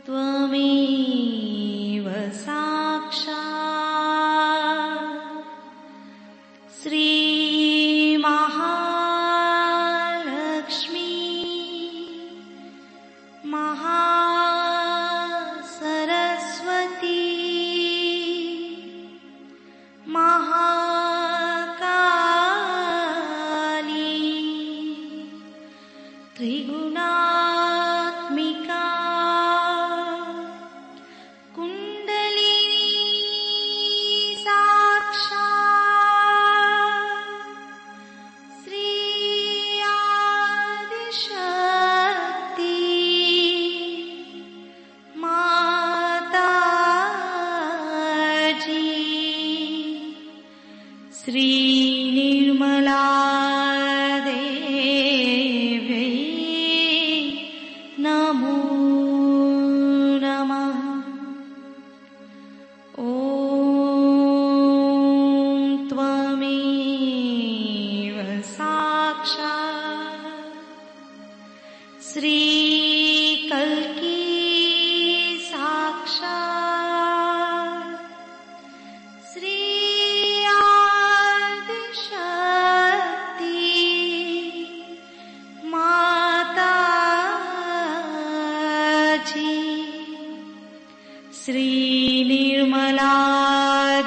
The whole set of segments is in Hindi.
त्वमेव साक्षात् श्री महालक्ष्मी महासरस्वती महाकाली त्रिगुणात्मिका कुंडलिनी साक्षात् श्री आदिशक्ति माताजी श्री निर्मला देवी नमो नमः। ॐ त्वमेव साक्षात् श्री कल्की साक्षात् श्री आदिशक्ति माताजी श्री निर्मला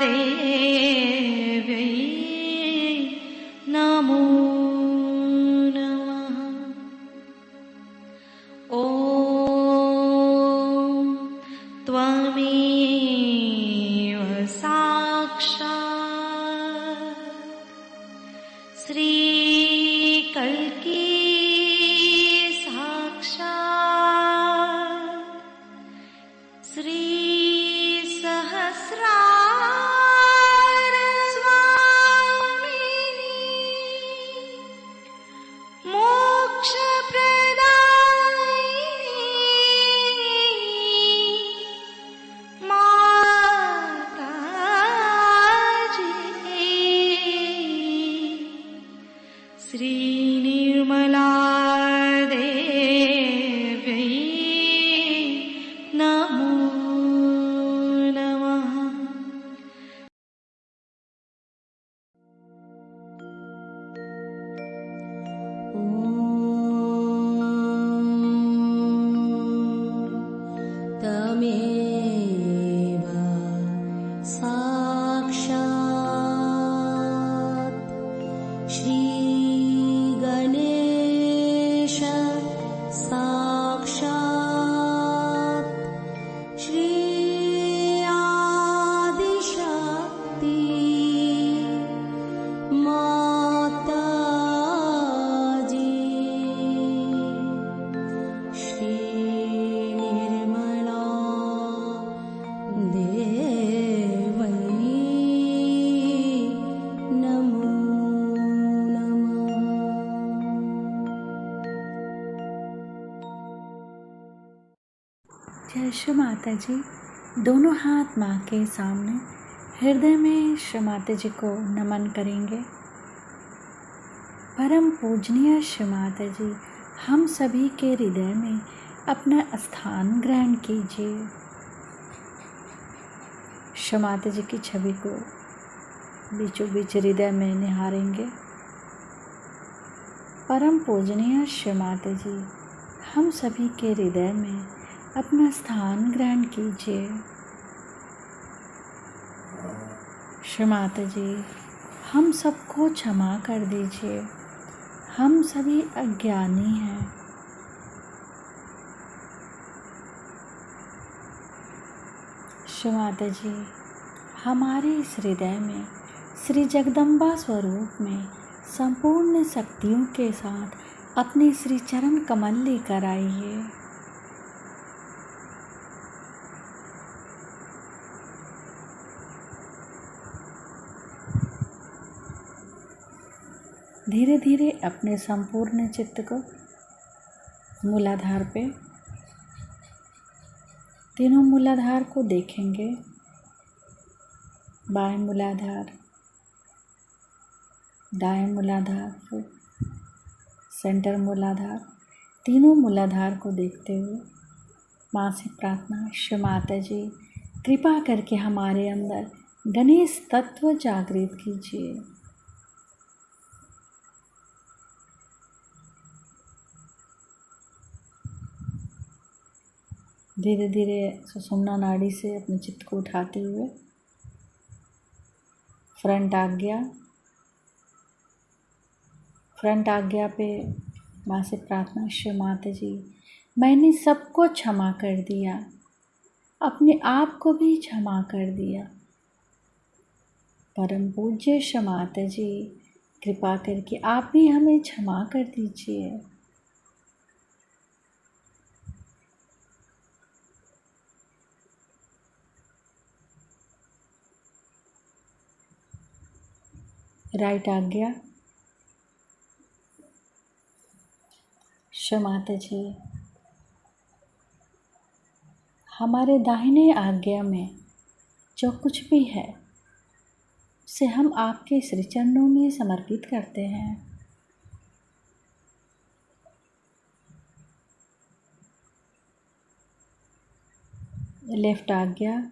देवी नमो नमः। ॐ त्वमेव साक्षात् श्री कल्की साक्षात् श्री सहस्रार स्वामिनी मोक्ष प्रदायिनी माताजी श्री निर्मला देवी नमो नमः। तमेव साक्षात् श्री गणेश साक्षात् श्री आदिशक्ति माताजी श्री निर्मला देवी नमो नमः। जय श्री माता जी। दोनों हाथ माँ के सामने हृदय में श्री माता जी को नमन करेंगे। परम पूजनीय श्री माता जी, हम सभी के हृदय में अपना स्थान ग्रहण कीजिए। श्री माता जी की छवि को बीचों बीच हृदय में निहारेंगे। परम पूजनीय श्री माता जी, हम सभी के हृदय में अपना स्थान ग्रहण कीजिए। श्री माता जी, हम सबको क्षमा कर दीजिए, हम सभी अज्ञानी हैं। श्री माता जी, हमारे इस हृदय में श्री जगदम्बा स्वरूप में संपूर्ण शक्तियों के साथ अपने श्री चरण कमल लेकर आइए। धीरे धीरे अपने संपूर्ण चित्त को मूलाधार पे, तीनों मूलाधार को देखेंगे। बाएं मूलाधार, दाएं मूलाधार, सेंटर मूलाधार, तीनों मूलाधार को देखते हुए माँ से प्रार्थना, श्री माता जी कृपा करके हमारे अंदर गणेश तत्व जागृत कीजिए। धीरे धीरे सुषुम्ना नाड़ी से अपने चित्त को उठाते हुए फ्रंट आज्ञा पे माँ से प्रार्थना, श्री माता जी मैंने सबको क्षमा कर दिया, अपने आप को भी क्षमा कर दिया। परम पूज्य श्री माता जी कृपा करके आप भी हमें क्षमा कर दीजिए। राइट आज्ञा, श्री माता जी हमारे दाहिने आज्ञा में जो कुछ भी है उसे हम आपके श्री चरणों में समर्पित करते हैं। लेफ्ट आज्ञा,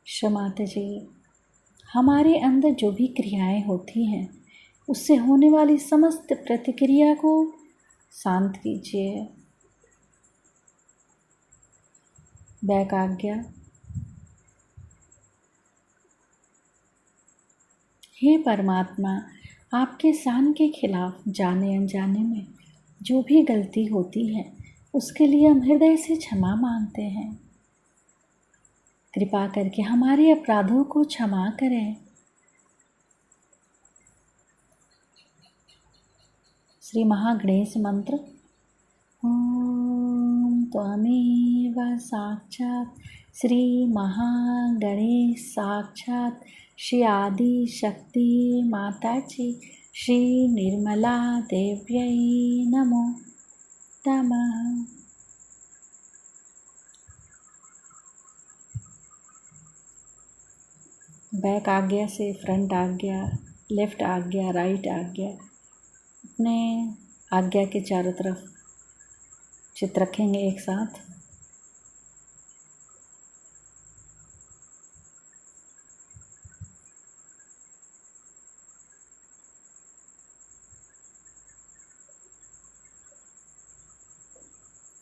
श्री माता जी हमारे अंदर जो भी क्रियाएं होती हैं उससे होने वाली समस्त प्रतिक्रिया को शांत कीजिए। बैक आज्ञा, हे परमात्मा आपके शान के खिलाफ जाने अनजाने में जो भी गलती होती है उसके लिए हम हृदय से क्षमा मांगते हैं। कृपा करके हमारे अपराधों को क्षमा करें। श्री महागणेश मंत्र। ओम त्वमेव साक्षात् श्री महागणेश साक्षात् श्री आदि शक्ति माता जी श्री निर्मला देव्यै नमो नमः। बैक आज्ञा से फ्रंट आज्ञा, लेफ्ट आज्ञा, राइट आज्ञा, अपने आज्ञा के चारों तरफ चित्त रखेंगे एक साथ।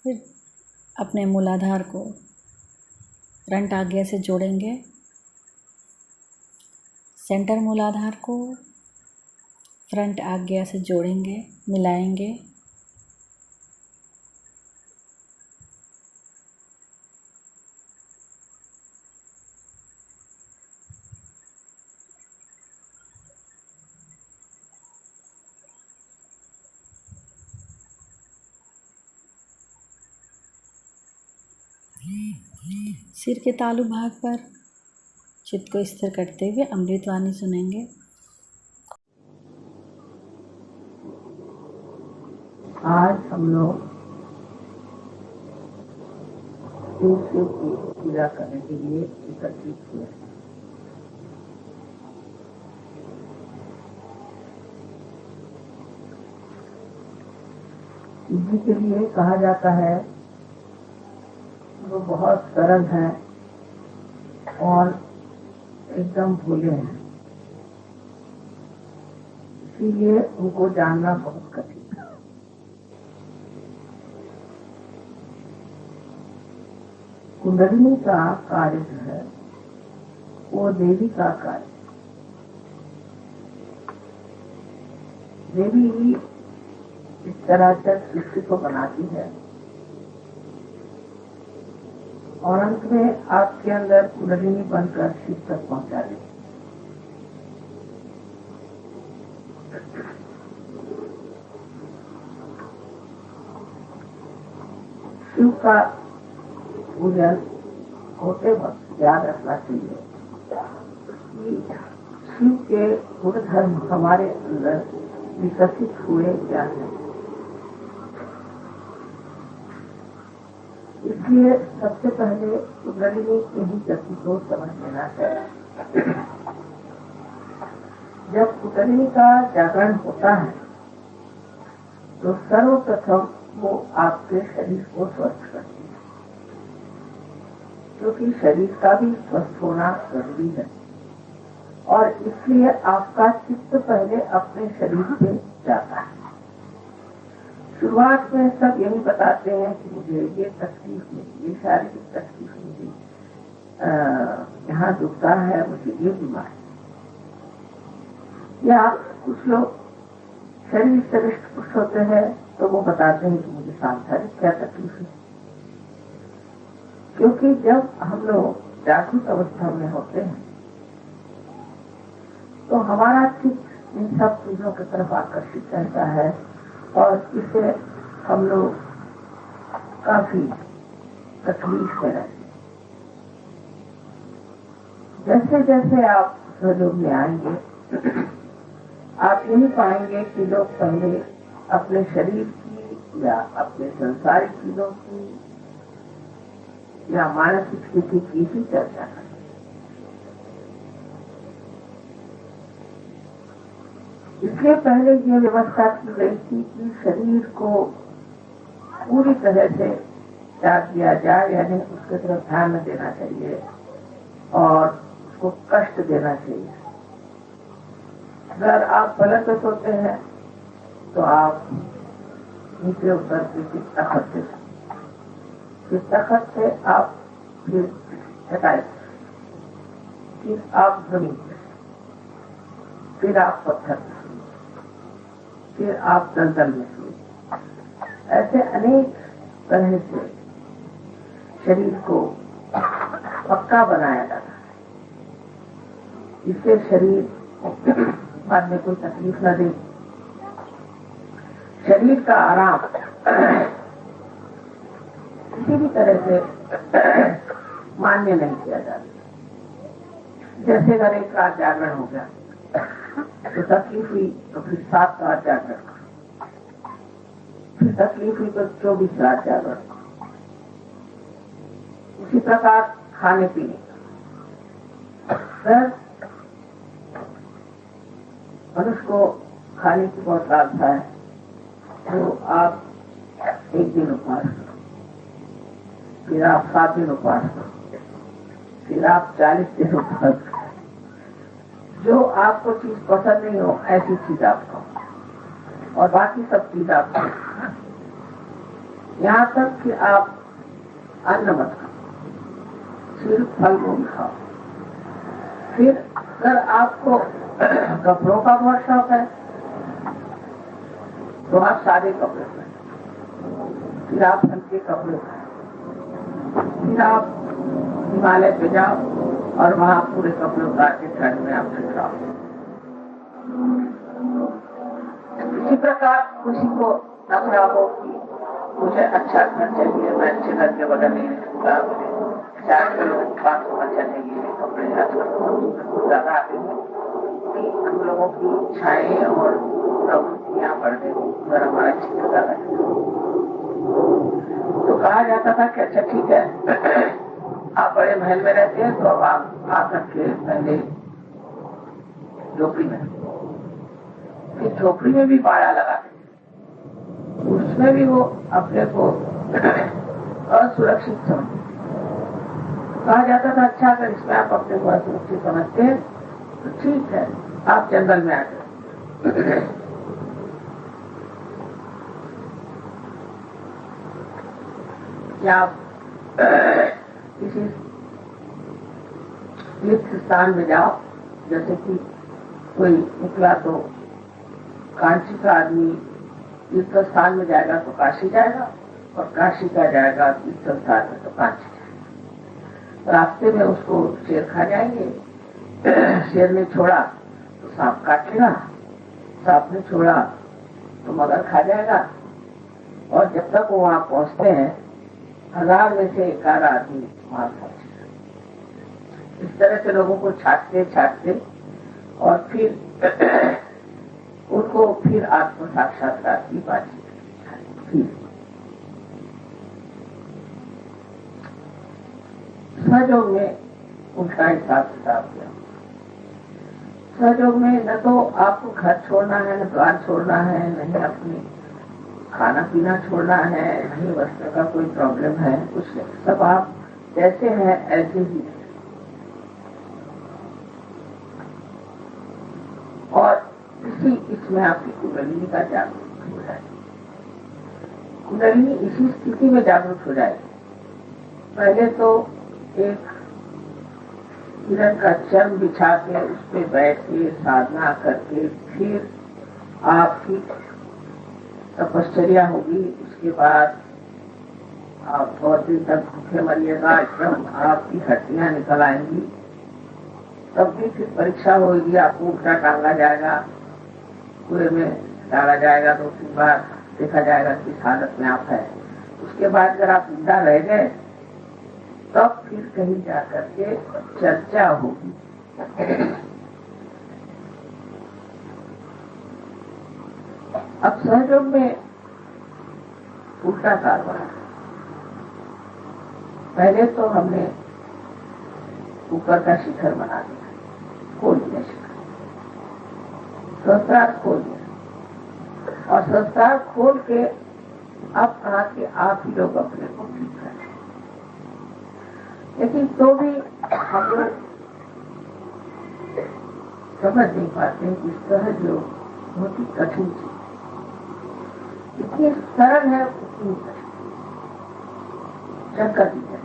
फिर अपने मूलाधार को फ्रंट आज्ञा से जोड़ेंगे, सेंटर मूलाधार को फ्रंट आज्ञा से जोड़ेंगे, मिलाएंगे। सिर के तालु भाग पर चित्त को स्थिर करते हुए अमृतवाणी सुनेंगे। आज हम लोग शिव की पूजा करने के लिए एकत्रित हुए हैं। इसी के लिए कहा जाता है वो बहुत सरल है और एकदम भोले हैं, इसीलिए उनको जानना बहुत कठिन है। कुंडलिनी का कार्य जो है वो देवी का कार्य। देवी ही इस तरह से सृष्टि को बनाती है और अंत में आपके अंदर कुंडलिनी बनकर शिव तक पहुंचा देती है। शिव का पूजन होते वक्त याद रखना चाहिए कि शिव के गुण धर्म हमारे अंदर विकसित हुए क्या है। इसलिए सबसे पहले कुंडलिनी की ही गति को समझ लेना चाहिए। जब कुंडलिनी का जागरण होता है तो सर्वप्रथम वो आपके शरीर को स्वस्थ करती है, क्योंकि शरीर का भी स्वस्थ होना जरूरी है। और इसलिए आपका चित्त पहले अपने शरीर पे जाता है। शुरुआत में सब यही बताते हैं कि मुझे ये तकलीफ मिली, ये शारीरिक तकलीफ मिली, यहाँ दुखता है, मुझे ये बीमारी। या कुछ लोग शरीर से हृष्ट होते हैं तो वो बताते हैं कि मुझे सांसारिक क्या तकलीफ है। क्योंकि जब हम लोग जागृत अवस्था में होते हैं तो हमारा चित्त इन सब चीजों की तरफ आकर्षित रहता है और इससे हम लोग काफी तकलीफ में रहते हैं। जैसे जैसे आप सहयोग में आएंगे आप यही पाएंगे कि लोग पहले अपने शरीर की या अपने संसारिक चीजों की या मानसिक स्थिति की ही चर्चा करें। इसलिए पहले ये व्यवस्था की गई थी कि शरीर को पूरी तरह से त्याग दिया जाए, यानी उसके तरफ ध्यान न देना चाहिए और उसको कष्ट देना चाहिए। अगर आप पलट पे सोते हैं तो आप नीचे उतर के तखत से आप फिर हटाए, फिर आप जमीन पे, फिर आप पत्थर पे, फिर आप दलदल में सोए। ऐसे अनेक तरह से शरीर को पक्का बनाया जाता है, इससे शरीर बाद में कोई तकलीफ न दे। शरीर का आराम किसी भी तरह से मान्य नहीं किया जाता। जैसे अगर एक रात जागरण हो गया तो तकलीफ हुई तो फिर 7 रात जागरण, फिर तकलीफ हुई तो 24 रात जागरण। इसी प्रकार खाने पीने सर मनुष्य को खाने की बहुत लालसा है, तो आप 1 दिन उपवास करो, फिर आप 7 दिन उपवास करो, फिर आप 40 दिन उपवास करो। जो आपको चीज पसंद नहीं हो ऐसी चीज आप खाओ और बाकी सब चीज आप खाओ, यहाँ तक कि आप अन्न मत खाओ, सिर्फ फल मूल खाओ। फिर अगर आपको कपड़ों का बहुत शौक है तो आप सादे कपड़े पहने, फिर आप हल्के कपड़े पहने, फिर आप हिमालय पे जाओ और वहाँ पूरे कपड़े उतार के ठंड में आप ठहराओ। इसी प्रकार किसी को नखरा हो कि मुझे अच्छा घर चाहिए, मैं अच्छे घर के बगल नहीं रहूंगा, मुझे 4 किलो पास होना चाहिए, कपड़े ज्यादा आते हैं कि हम लोगों की इच्छाएं और प्रवृत्तियां बढ़ने अगर हमारा चित्र ज्यादा है तो कहा जाता था कि अच्छा ठीक है आप बड़े महल में रहते हैं तो अब आप आकर के पहले झोपड़ी में, फिर झोपड़ी में भी बाड़ा लगाते, उसमें भी वो अपने को असुरक्षित समझते। कहा जाता था अच्छा अगर इसमें आप अपने को असुरक्षित समझते हैं तो ठीक है आप जंगल में आ गए। या आप किसी तीर्थ स्थान में जाओ, जैसे कि कोई निकला तो कांची का आदमी तीर्थ स्थान में जाएगा तो काशी जाएगा और काशी का जाएगा तीर्थ स्थान में तो कांची जाएगा। रास्ते में उसको शेर खा जाएंगे, शेर ने छोड़ा तो सांप काटेगा, सांप ने छोड़ा तो मगर खा जाएगा। और जब तक वो वहां पहुंचते हैं 1000 में से 1 आदमी वहां पहुंचेगा। इस तरह से लोगों को छाटते छाटते और फिर उनको फिर आत्म साक्षात्कार की बातचीत। सहयोग में उनका हिसाब किताब किया। सहयोग में न तो आपको घर छोड़ना है, न द्वार छोड़ना है, नहीं अपनी खाना पीना छोड़ना है, नहीं वस्त्र का कोई प्रॉब्लम है, कुछ नहीं, सब आप जैसे हैं ऐसे ही। और इसमें आपकी कुंडलिनी का जागरूक हो जाए। कुंडलिनी इसी स्थिति में जागरूक हो जाए। पहले तो एक हिरण का चर्म बिछा के उस पे बैठ के साधना करके फिर आपकी तपश्चर्या होगी। उसके बाद आप बहुत दिन तक भूखे मरिएगा, एकदम आपकी हड्डियां निकल आएंगी। तब भी फिर परीक्षा होगी, आपको उल्टा टांगा जाएगा, कुएं में डाला जाएगा, 2-3 बार देखा जाएगा किस हालत में आप है। उसके बाद अगर आप जिंदा रह गए तब फिर कहीं जाकर के चर्चा होगी। अब सहयोग में उल्टा कारवां। पहले तो हमने ऊपर का शिखर बना दिया, खोल दिया शिखर, सहस्त्रार खोल दिया, और सहस्त्रार खोल के अब कहा कि आप ही लोग अपने को ठीक करें। लेकिन तो भी हम लोग समझ नहीं पाते कि सहज योग बहुत ही कठिन चीज, इतनी सरल है उतनी कठिन। शंकर जी कहते हैं,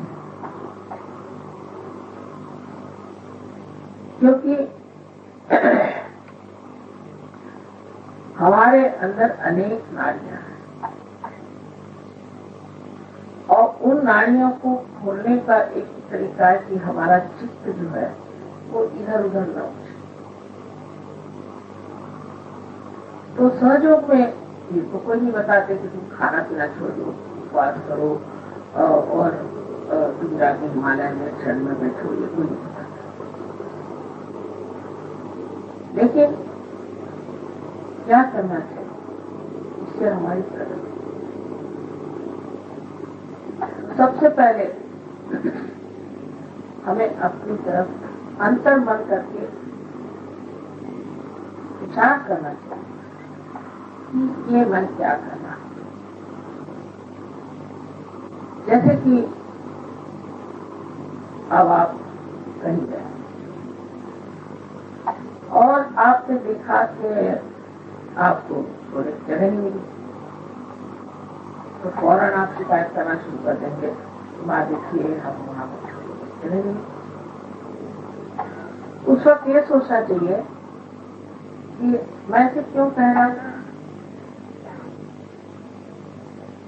क्योंकि हमारे अंदर अनेक नाड़ियां हैं और उन नाड़ियों को खोलने का एक तरीका है कि हमारा चित्त जो है वो इधर उधर न उठे। तो सहयोग में ये तो कोई नहीं बताते कि तुम खाना पीना छोड़ दो, उपवास करो और तुम जाके हिमालय में क्षण में बैठो, ये कोई नहीं बताता। लेकिन क्या करना चाहिए इससे हमारी प्रगति? सबसे पहले हमें अपनी तरफ अंतर मन करके विचार करना चाहिए कि ये मैं क्या करना। जैसे कि अब आप कहीं गए और आपने देखा कि आपको थोड़ी जगह नहीं मिली, तो फौरन आप शिकायत करना शुरू कर देंगे, माँ देखिए हम वहां पर जगह नहीं। उस वक्त ये सोचना चाहिए कि मैं से क्यों कह रहा हूं,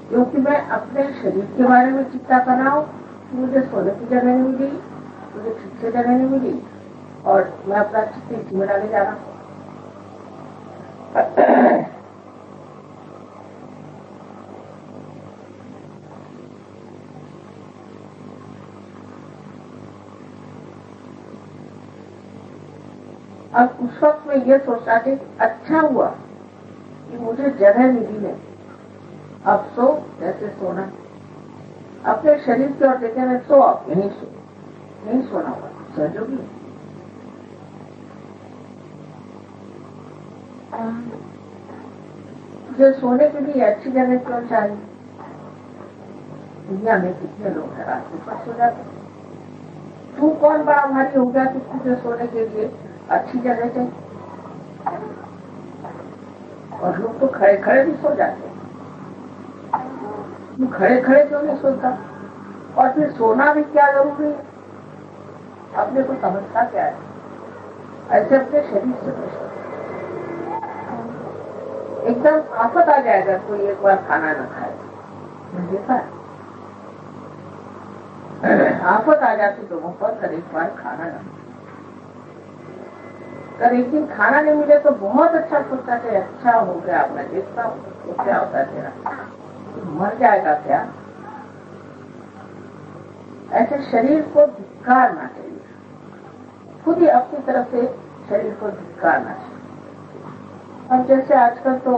क्योंकि मैं अपने शरीर के बारे में चिंता कर रहा हूँ कि मुझे सोने की जगह नहीं मिली, मुझे ठीक से जगह नहीं मिली, और मैं अपना चित्त इसी में डाले जा रहा हूँ। अब उस वक्त में ये सोचना चाहिए अच्छा हुआ कि मुझे जगह मिली नहीं, अब सो जैसे सोना, अपने शरीर की ओर देखे मैं सो, आप यहीं सो, नहीं सोना हुआ सहयोगी। मुझे सोने के लिए अच्छी जगह क्यों चाहिए? दुनिया में कितने लोग हैं रात में सो जाते। तू कौन बड़ा भारी हो गया कि तुझे सोने के लिए अच्छी जगह चाहिए? और लोग तो खड़े खड़े भी सो जाते हैं, तू खड़े खड़े क्यों नहीं सोता? और फिर सोना भी क्या जरूरी है? अपने को समझता क्या है? ऐसे अपने शरीर से प्रश्न, एकदम आफत आ जाएगा कोई एक बार खाना न खाए। देखा है आफत आ जाती लोगों पर, कर एक बार खाना न, कर एक दिन खाना नहीं मिले तो बहुत अच्छा सोचता है, अच्छा हो गया, मैं देखता हूँ तो क्या होता है तेरा, मर जाएगा क्या? ऐसे शरीर को धिक्कारना चाहिए, खुद ही अपनी तरफ से शरीर को धिक्कारना चाहिए। अब जैसे आजकल तो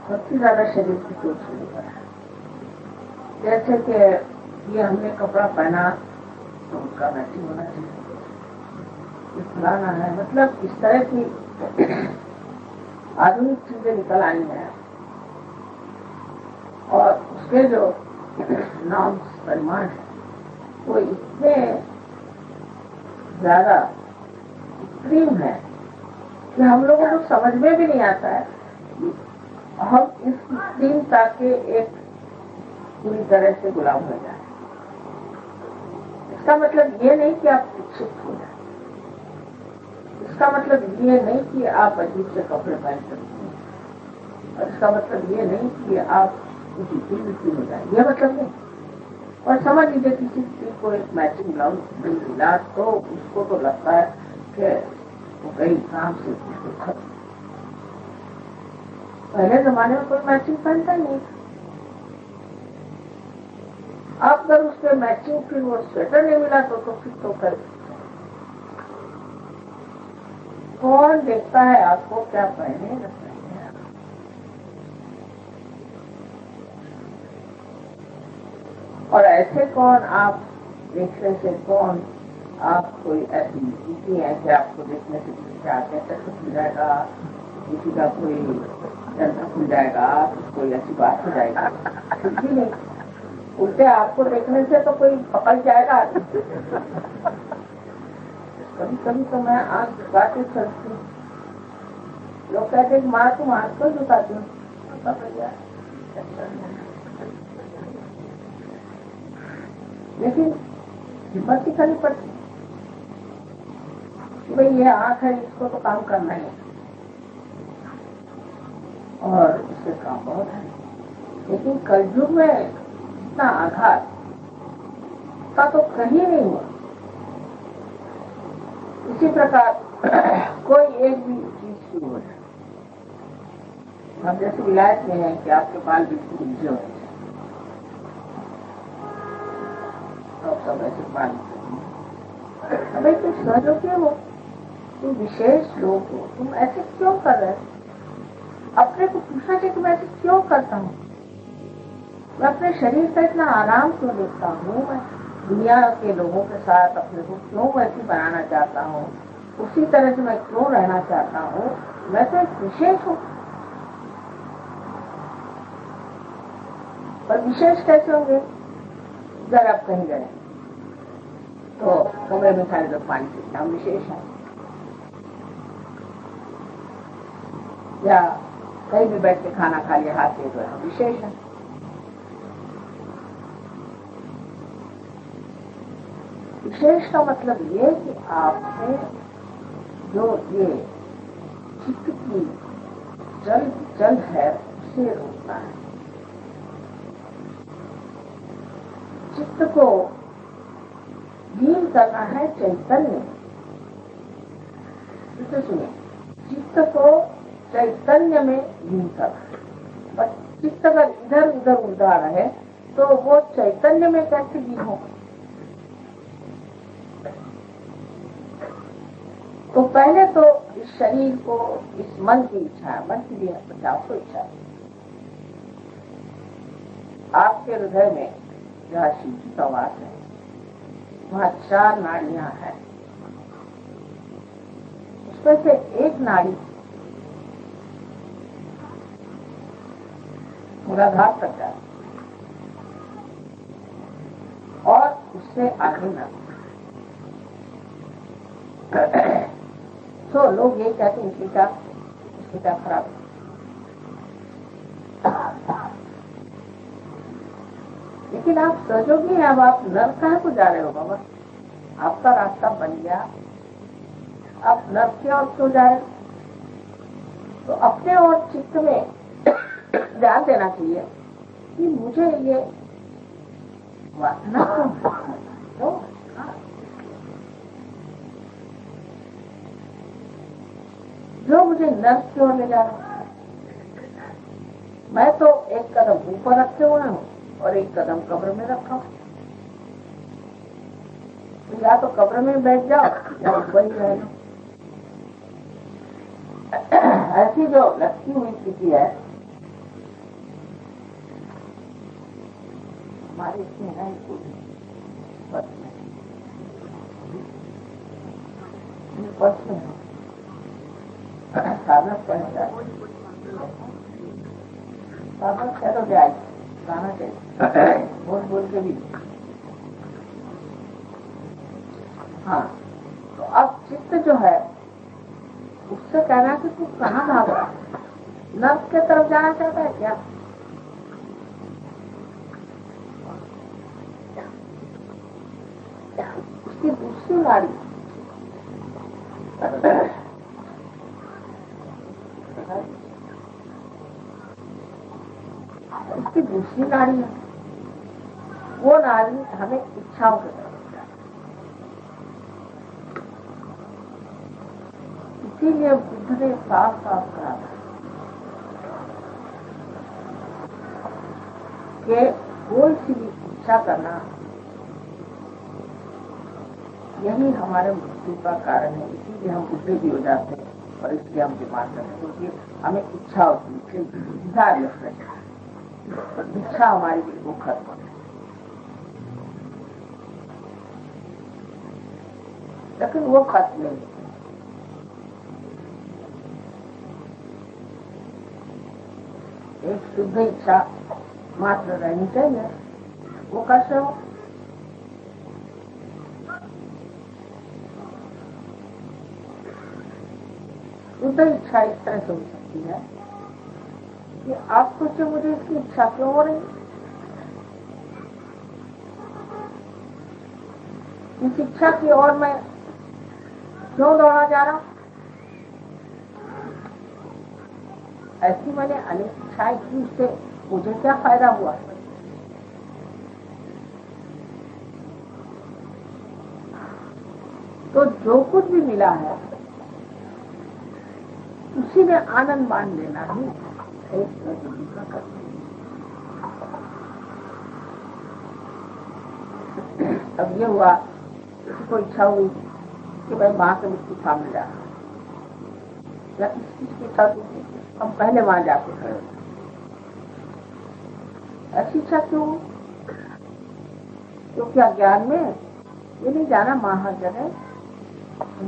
सबसे ज्यादा शरीर की चोट शुरू कर है, जैसे कि ये हमने कपड़ा पहना तो उसका मैचिंग होना चाहिए, फुलाना है, मतलब इस तरह की आधुनिक चीजें निकल आई हैं और उसके जो नॉर्म्स परिमाण है वो इतने ज्यादा एक्सट्रीम है कि हम लोगों को समझ में भी नहीं आता है कि हम इस एक्सट्रीमता के एक पूरी तरह से गुलाम हो जाए। इसका मतलब ये नहीं कि आप शिक्षित हो जाए, इसका मतलब ये नहीं कि आप अजीब से कपड़े पहन सकते हैं, और इसका मतलब ये नहीं कि आप किसी हो जाए, ये मतलब नहीं। और समझ लीजिए किसी चीज को एक मैचिंग ब्लाउज मिल मिला तो उसको तो लगता है कि वो कहीं काम से खत्म। पहले जमाने में कोई मैचिंग पहनता नहीं। अब अगर उसके मैचिंग फिर वो स्वेटर नहीं मिला तो फिर तो कर कौन देखता है आपको क्या पहने न पहने। और ऐसे कौन आप देखने से कौन आप कोई ऐसी नीति है कि आपको देखने से किसी का कैसे खुल जाएगा, किसी का कोई जन्म खुल जाएगा, कोई ऐसी बात हो जाएगा, कुछ भी नहीं। उल्टे आपको देखने से तो कोई पकड़ जाएगा। कभी कभी तो मैं आँख झुका के चलती हूँ, लोग कहते हैं माँ तुम आँख क्यों झुकाती हूँ, लेकिन हिम्मत ही करनी पड़ती कि भाई ये आँख है, इसको तो काम करना है और इससे काम बहुत है। लेकिन कलयुग में इतना आघात का तो कहीं नहीं हुआ। इसी प्रकार कोई एक भी चीज शुरू हो जाए, हम जैसे विलायत में है कि आपके बाल बिल्कुल उलझे हो जाए, अब सब ऐसे बाल भाई तुम समझो कि वो तुम विशेष लोग हो, तुम ऐसे क्यों कर रहे हो? अपने को पूछना चाहिए कि मैं ऐसे क्यों करता हूँ, मैं अपने शरीर का इतना आराम क्यों देखता हूँ, मैं दुनिया के लोगों के साथ अपने को क्यों वैसी बनाना चाहता हूँ, उसी तरह से मैं क्यों रहना चाहता हूँ। मैं तो एक विशेष हूँ, पर विशेष कैसे होंगे? अगर आप कहीं गए तो कमरे में सारे लोग पानी पीते, हम विशेष हैं। या कहीं भी बैठ के खाना खा लिया हाथ से, हम विशेष हैं। विशेष का मतलब ये कि आपने जो ये चित्त की जल है उसे रोकना है। चित्त को लीन करना है चैतन्य। इसे सुनिए, चित्त को चैतन्य में लीन करना। पर चित्त अगर इधर उधर उड़ा रहे तो वो चैतन्य में कैसे लीन होगा? तो पहले तो इस शरीर को, इस मन की इच्छा है, मन की भी 50 इच्छा है। आपके हृदय में जहाँ शिव जी का वास है वहाँ 4 नाड़ियां हैं, उसमें से एक नाड़ी मूलाधार तक जाए और उससे आगे न। तो लोग ये कहते हैं इसकी क्या खराब है। लेकिन आप सोचोगे अब आप नर्क कहाँ को जा रहे हो बाबा? आपका रास्ता बन गया, आप नर्क की ओर क्यों जा रहे? तो अपने और चित्त में ध्यान देना चाहिए कि मुझे ये वासना क्यों, जो मुझे नर्क की ओर ले जा रहा है। मैं तो एक कदम ऊपर रखे हुए हूँ और एक कदम कब्र में रखा हूँ। तो या तो कब्र में बैठ जाओ या ऊपर ही रह लो। ऐसी जो लटकी हुई स्थिति है हमारे इसमें है, पढ़ते हैं साधक पढ़ेगा साधक चलो जाए गाना चाहिए बोल बोल के भी। हाँ, तो अब चित्त जो है उससे कहना कि तू कहाँ भाग रहा है, नर्क के तरफ जाना चाहता है क्या? उसकी दूसरी नाड़ी उसकी दूसरी नाड़ी है, वो नाड़ी हमें इच्छाओं के तरफ, इसीलिए बुद्ध ने साफ साफ कहा कि कोई सी भी इच्छा करना यही हमारे मृत्यु का कारण है। इसीलिए हम बुद्धि भी हो जाते हैं और इसलिए हम बीमार करते हैं, क्योंकि हमें इच्छा होती है, डिजायर रखते हैं, इच्छा हमारी बिल्कुल खत्म है। लेकिन वो खत्म नहीं, एक शुद्ध इच्छा मात्र रहनी चाहिए। वो कैसे हो? शुद्ध इच्छा इस तरह से हो सकती है कि आप सोचे मुझे इसकी इच्छा क्यों हो रही, इस इच्छा की ओर मैं क्यों दौड़ा जा रहा हूं। ऐसी मैंने अनेक इच्छाएं की, उससे मुझे क्या फायदा हुआ? तो जो कुछ भी मिला है उसी में आनंद मान लेना ही एक प्रकृति का कर्म है। अब ये हुआ, किसी को इच्छा हुई कि भाई माँ के मुझको सामने जा, या किसी चीज की इच्छा हुई हम पहले वहां जाके खड़े, ऐसी इच्छा क्यों? क्योंकि अज्ञान में ये नहीं जाना माँ हर जगह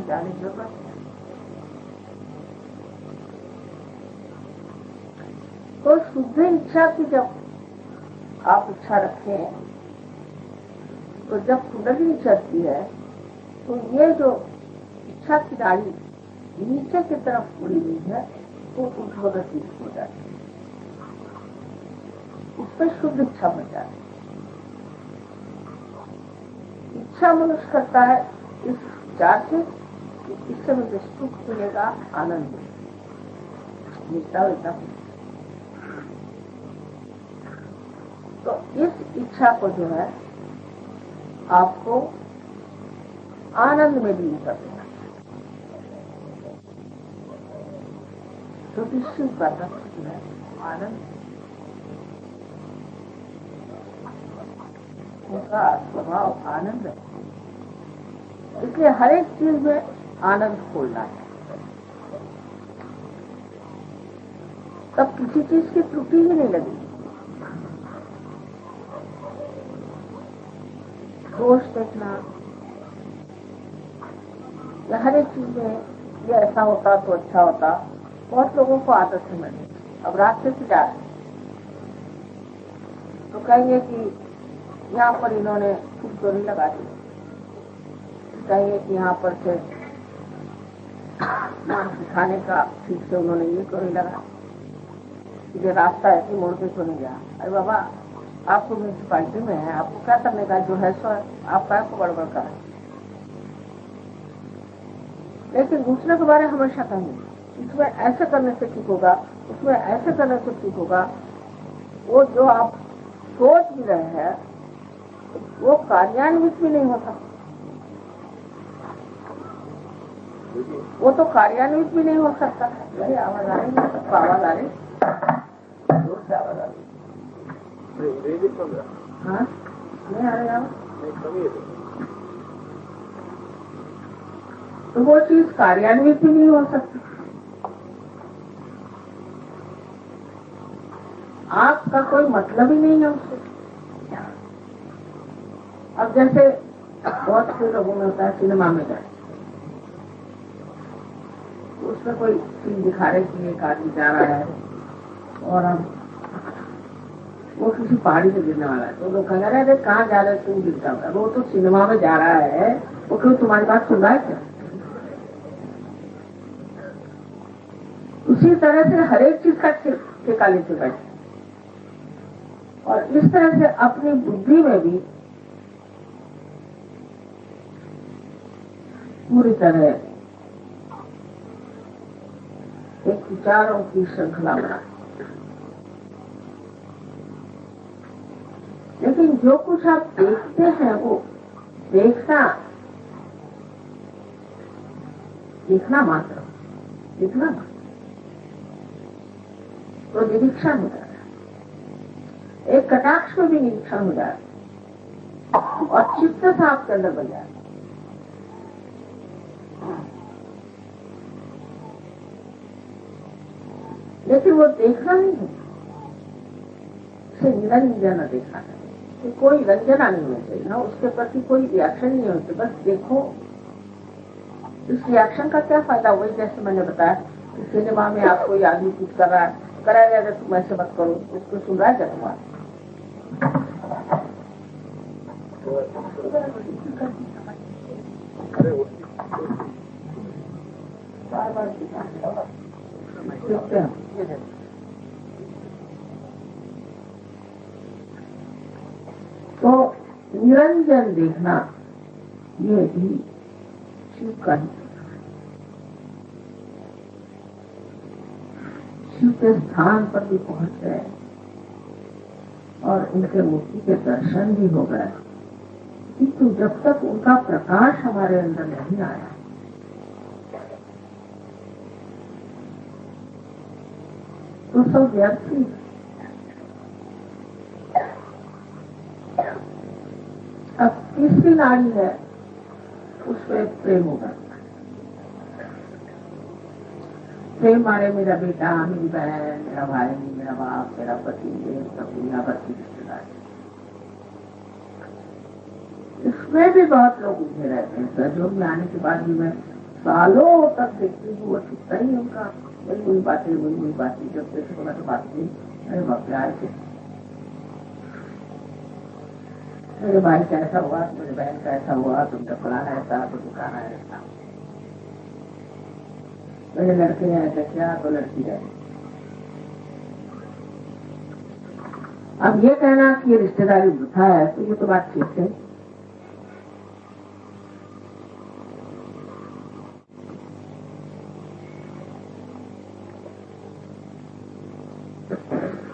जाने की जरूरत है। तो शुद्ध इच्छा की जब आप इच्छा रखें, तो जब कुंडली चलती है तो ये जो इच्छा की नाड़ी नीचे की तरफ उड़ी हुई है वो ऊर्ध्वगति हो जाती है, उस पर शुद्ध इच्छा बन जाती है। इच्छा मनुष्य करता है इस विचार से कि इससे मुझे सुख मिलेगा, आनंद मिलता मिलता। तो इस इच्छा को जो है आपको आनंद में लीन कर देना, क्योंकि शिव का तत्व है आनंद, उनका स्वभाव आनंद है। इसलिए हर एक चीज में आनंद खोलना है, तब किसी चीज की त्रुटि ही नहीं लगेगी। दोष देखना, या हर एक चीज में ये ऐसा होता तो अच्छा होता, बहुत लोगों को आदत है। मैंने अब रास्ते से जा रहे तो कहेंगे कि यहाँ पर इन्होंने कुछ चोरी लगा दी, कहेंगे कि यहाँ पर से सिखाने का ठीक से उन्होंने ये चोरी लगा, ये रास्ता ऐसे मोड़ के तो नहीं गया। अरे बाबा, आपको म्यूनसिपालिटी में है, आपको क्या करने का, जो है सो है, आप क्या को गड़बड़ कर। लेकिन दूसरे के बारे में हमेशा कहेंगे इसमें ऐसे करने से ठीक होगा, उसमें ऐसे करने से ठीक होगा। वो जो आप सोच भी रहे हैं वो कार्यान्वित भी नहीं होता, वो तो कार्यान्वित भी नहीं हो सकता। यही आवाज आ रही है, आवाज आ रही, जोर से आवाज आ रही। हाँ, नहीं आ रही आवाज। तो वो चीज कार्यान्वित भी नहीं हो सकती। आंख का कोई मतलब ही नहीं है उससे। अब जैसे बहुत से लोगों में होता है सिनेमा में गए उसमें कोई सीन दिखा रहे कि एक आदमी जा रहा है और हम वो किसी पहाड़ी से गिरने वाला है, तो लोग कह रहे हैं कहाँ जा रहे तुम गिर जाओगे, वो तो सिनेमा में जा रहा है, वो क्यों तुम्हारी बात सुन रहा है क्या? उसी तरह से हर एक चीज का ठेका लेते बैठे और इस तरह से अपनी बुद्धि में भी पूरी तरह एक विचारों की श्रृंखला बना। लेकिन जो कुछ आप देखते हैं वो देखना मात्र तो निरीक्षण हो जाता है, एक कटाक्ष में भी निरीक्षण हो जाता है और चित्त सा आपके अंदर बन जाता है। लेकिन वो देखना नहीं है, उसे निरंजन देखना है, कि कोई रंजना नहीं होना चाहिए ना, उसके प्रति कोई रिएक्शन नहीं होती, बस देखो। इस रिएक्शन का क्या फायदा? वही जैसे मैंने बताया कि सिनेमा में आप कोई आदमी कुछ कर रहा है, करा जाएगा तुम ऐसे मत करो, उसको सुन रहा है क्या तुम्हारा? देखते हैं तो निरंजन देखना ये भी शिव का ही, शिव के स्थान पर भी पहुंच गए और उनके मूर्ति के दर्शन भी हो गए, किंतु जब तक उनका प्रकाश हमारे अंदर नहीं आया तो सब व्यर्थ ही। अब तीसरी नाड़ी है, उसमें प्रेम होगा। प्रेम मारे मेरा बेटा, मेरी बहन, मेरा भाई, मेरा बाप, मेरा पति, सब दुनिया भर की रिश्तेदारी, इसमें भी बहुत लोग उलझे रहते हैं। सहयोग में आने के बाद भी मैं सालों तक देखती हूँ, वो छुटता ही उनका वही बातें। जब देखो बोला तो बात नहीं, अरे बाप रे आए थे, मेरे भाई का ऐसा हुआ, मेरे बहन का ऐसा हुआ, तुमने फलाना ऐसा, तो दुकाना ऐसा, मेरे लड़के ने ऐसा किया तो लड़की रहे। अब ये कहना कि ये रिश्तेदारी वृथा है, तो ये तो बात ठीक है।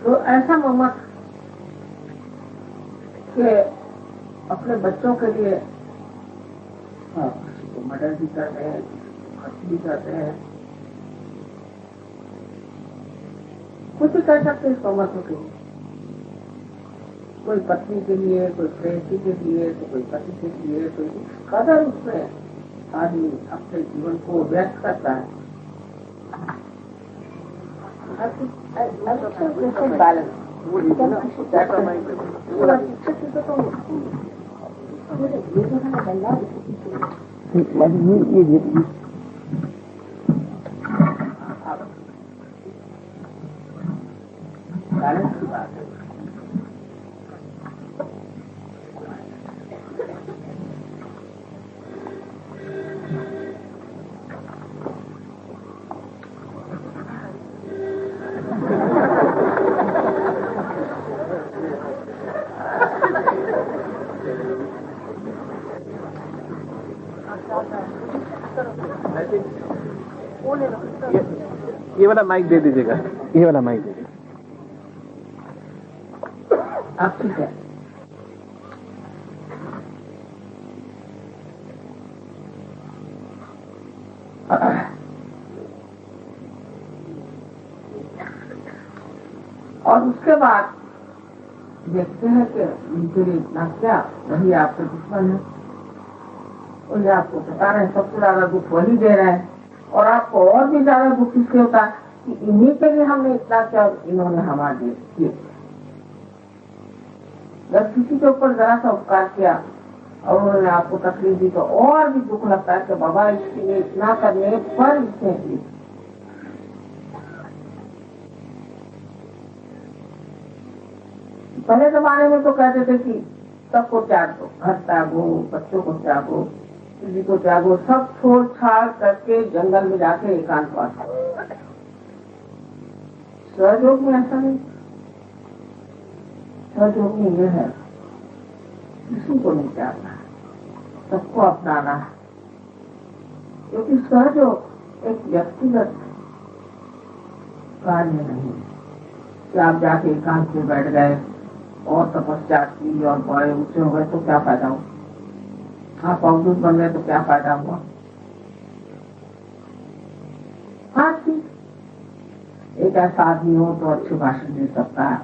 तो ऐसा मम्मा के अपने बच्चों के लिए किसी को मर्डर भी करते हैं, खर्च भी करते हैं, कुछ भी कर सकते हैं इस मम्मा के लिए। कोई पत्नी के लिए, कोई प्रेसी के लिए, तो कोई पति के लिए, तो इस कदर उसमें आदमी अपने जीवन को व्यर्थ करता है। बैलेंस की बात है। ये वाला माइक दे दीजिएगा, ये वाला माइक दे दीजिए। आप ठीक है। और उसके बाद देखते हैं कि उनके लिए इतना क्या, वही आपके दुश्मन है, और आपको बता रहे हैं सबसे ज्यादा दुख वही दे रहे हैं, और आपको और भी ज्यादा दुख इसलिए होता है कि इन्हीं के लिए हमने इतना किया और इन्होंने हमारे लिए किया। जब किसी के ऊपर जरा सा उपकार किया और उन्होंने आपको तकलीफ दी तो और भी दुख लगता है कि बाबा इसके लिए इतना करने पर इसने पहले जमाने में तो कहते थे कि सबको त्याग दो, घर त्यागो, बच्चों को त्यागो, किसी को त्यागो, सब छोड़ छाड़ करके जंगल में जाके एकांतवास करो। सहयोग में ऐसा नहीं, सहयोग में यह है किसी को नहीं त्यागना, सबको अपनाना है। क्योंकि सहयोग एक व्यक्तिगत कार्य नहीं कि आप जाके एकांत में बैठ गए और तपस्या की और बड़े ऊंचे हो गए तो क्या फायदा हुआ, आप अवधूत बन गए तो क्या फायदा हुआ। हाँ ठीक, एक ऐसा आदमी हो तो अच्छे भाषण दे सकता है,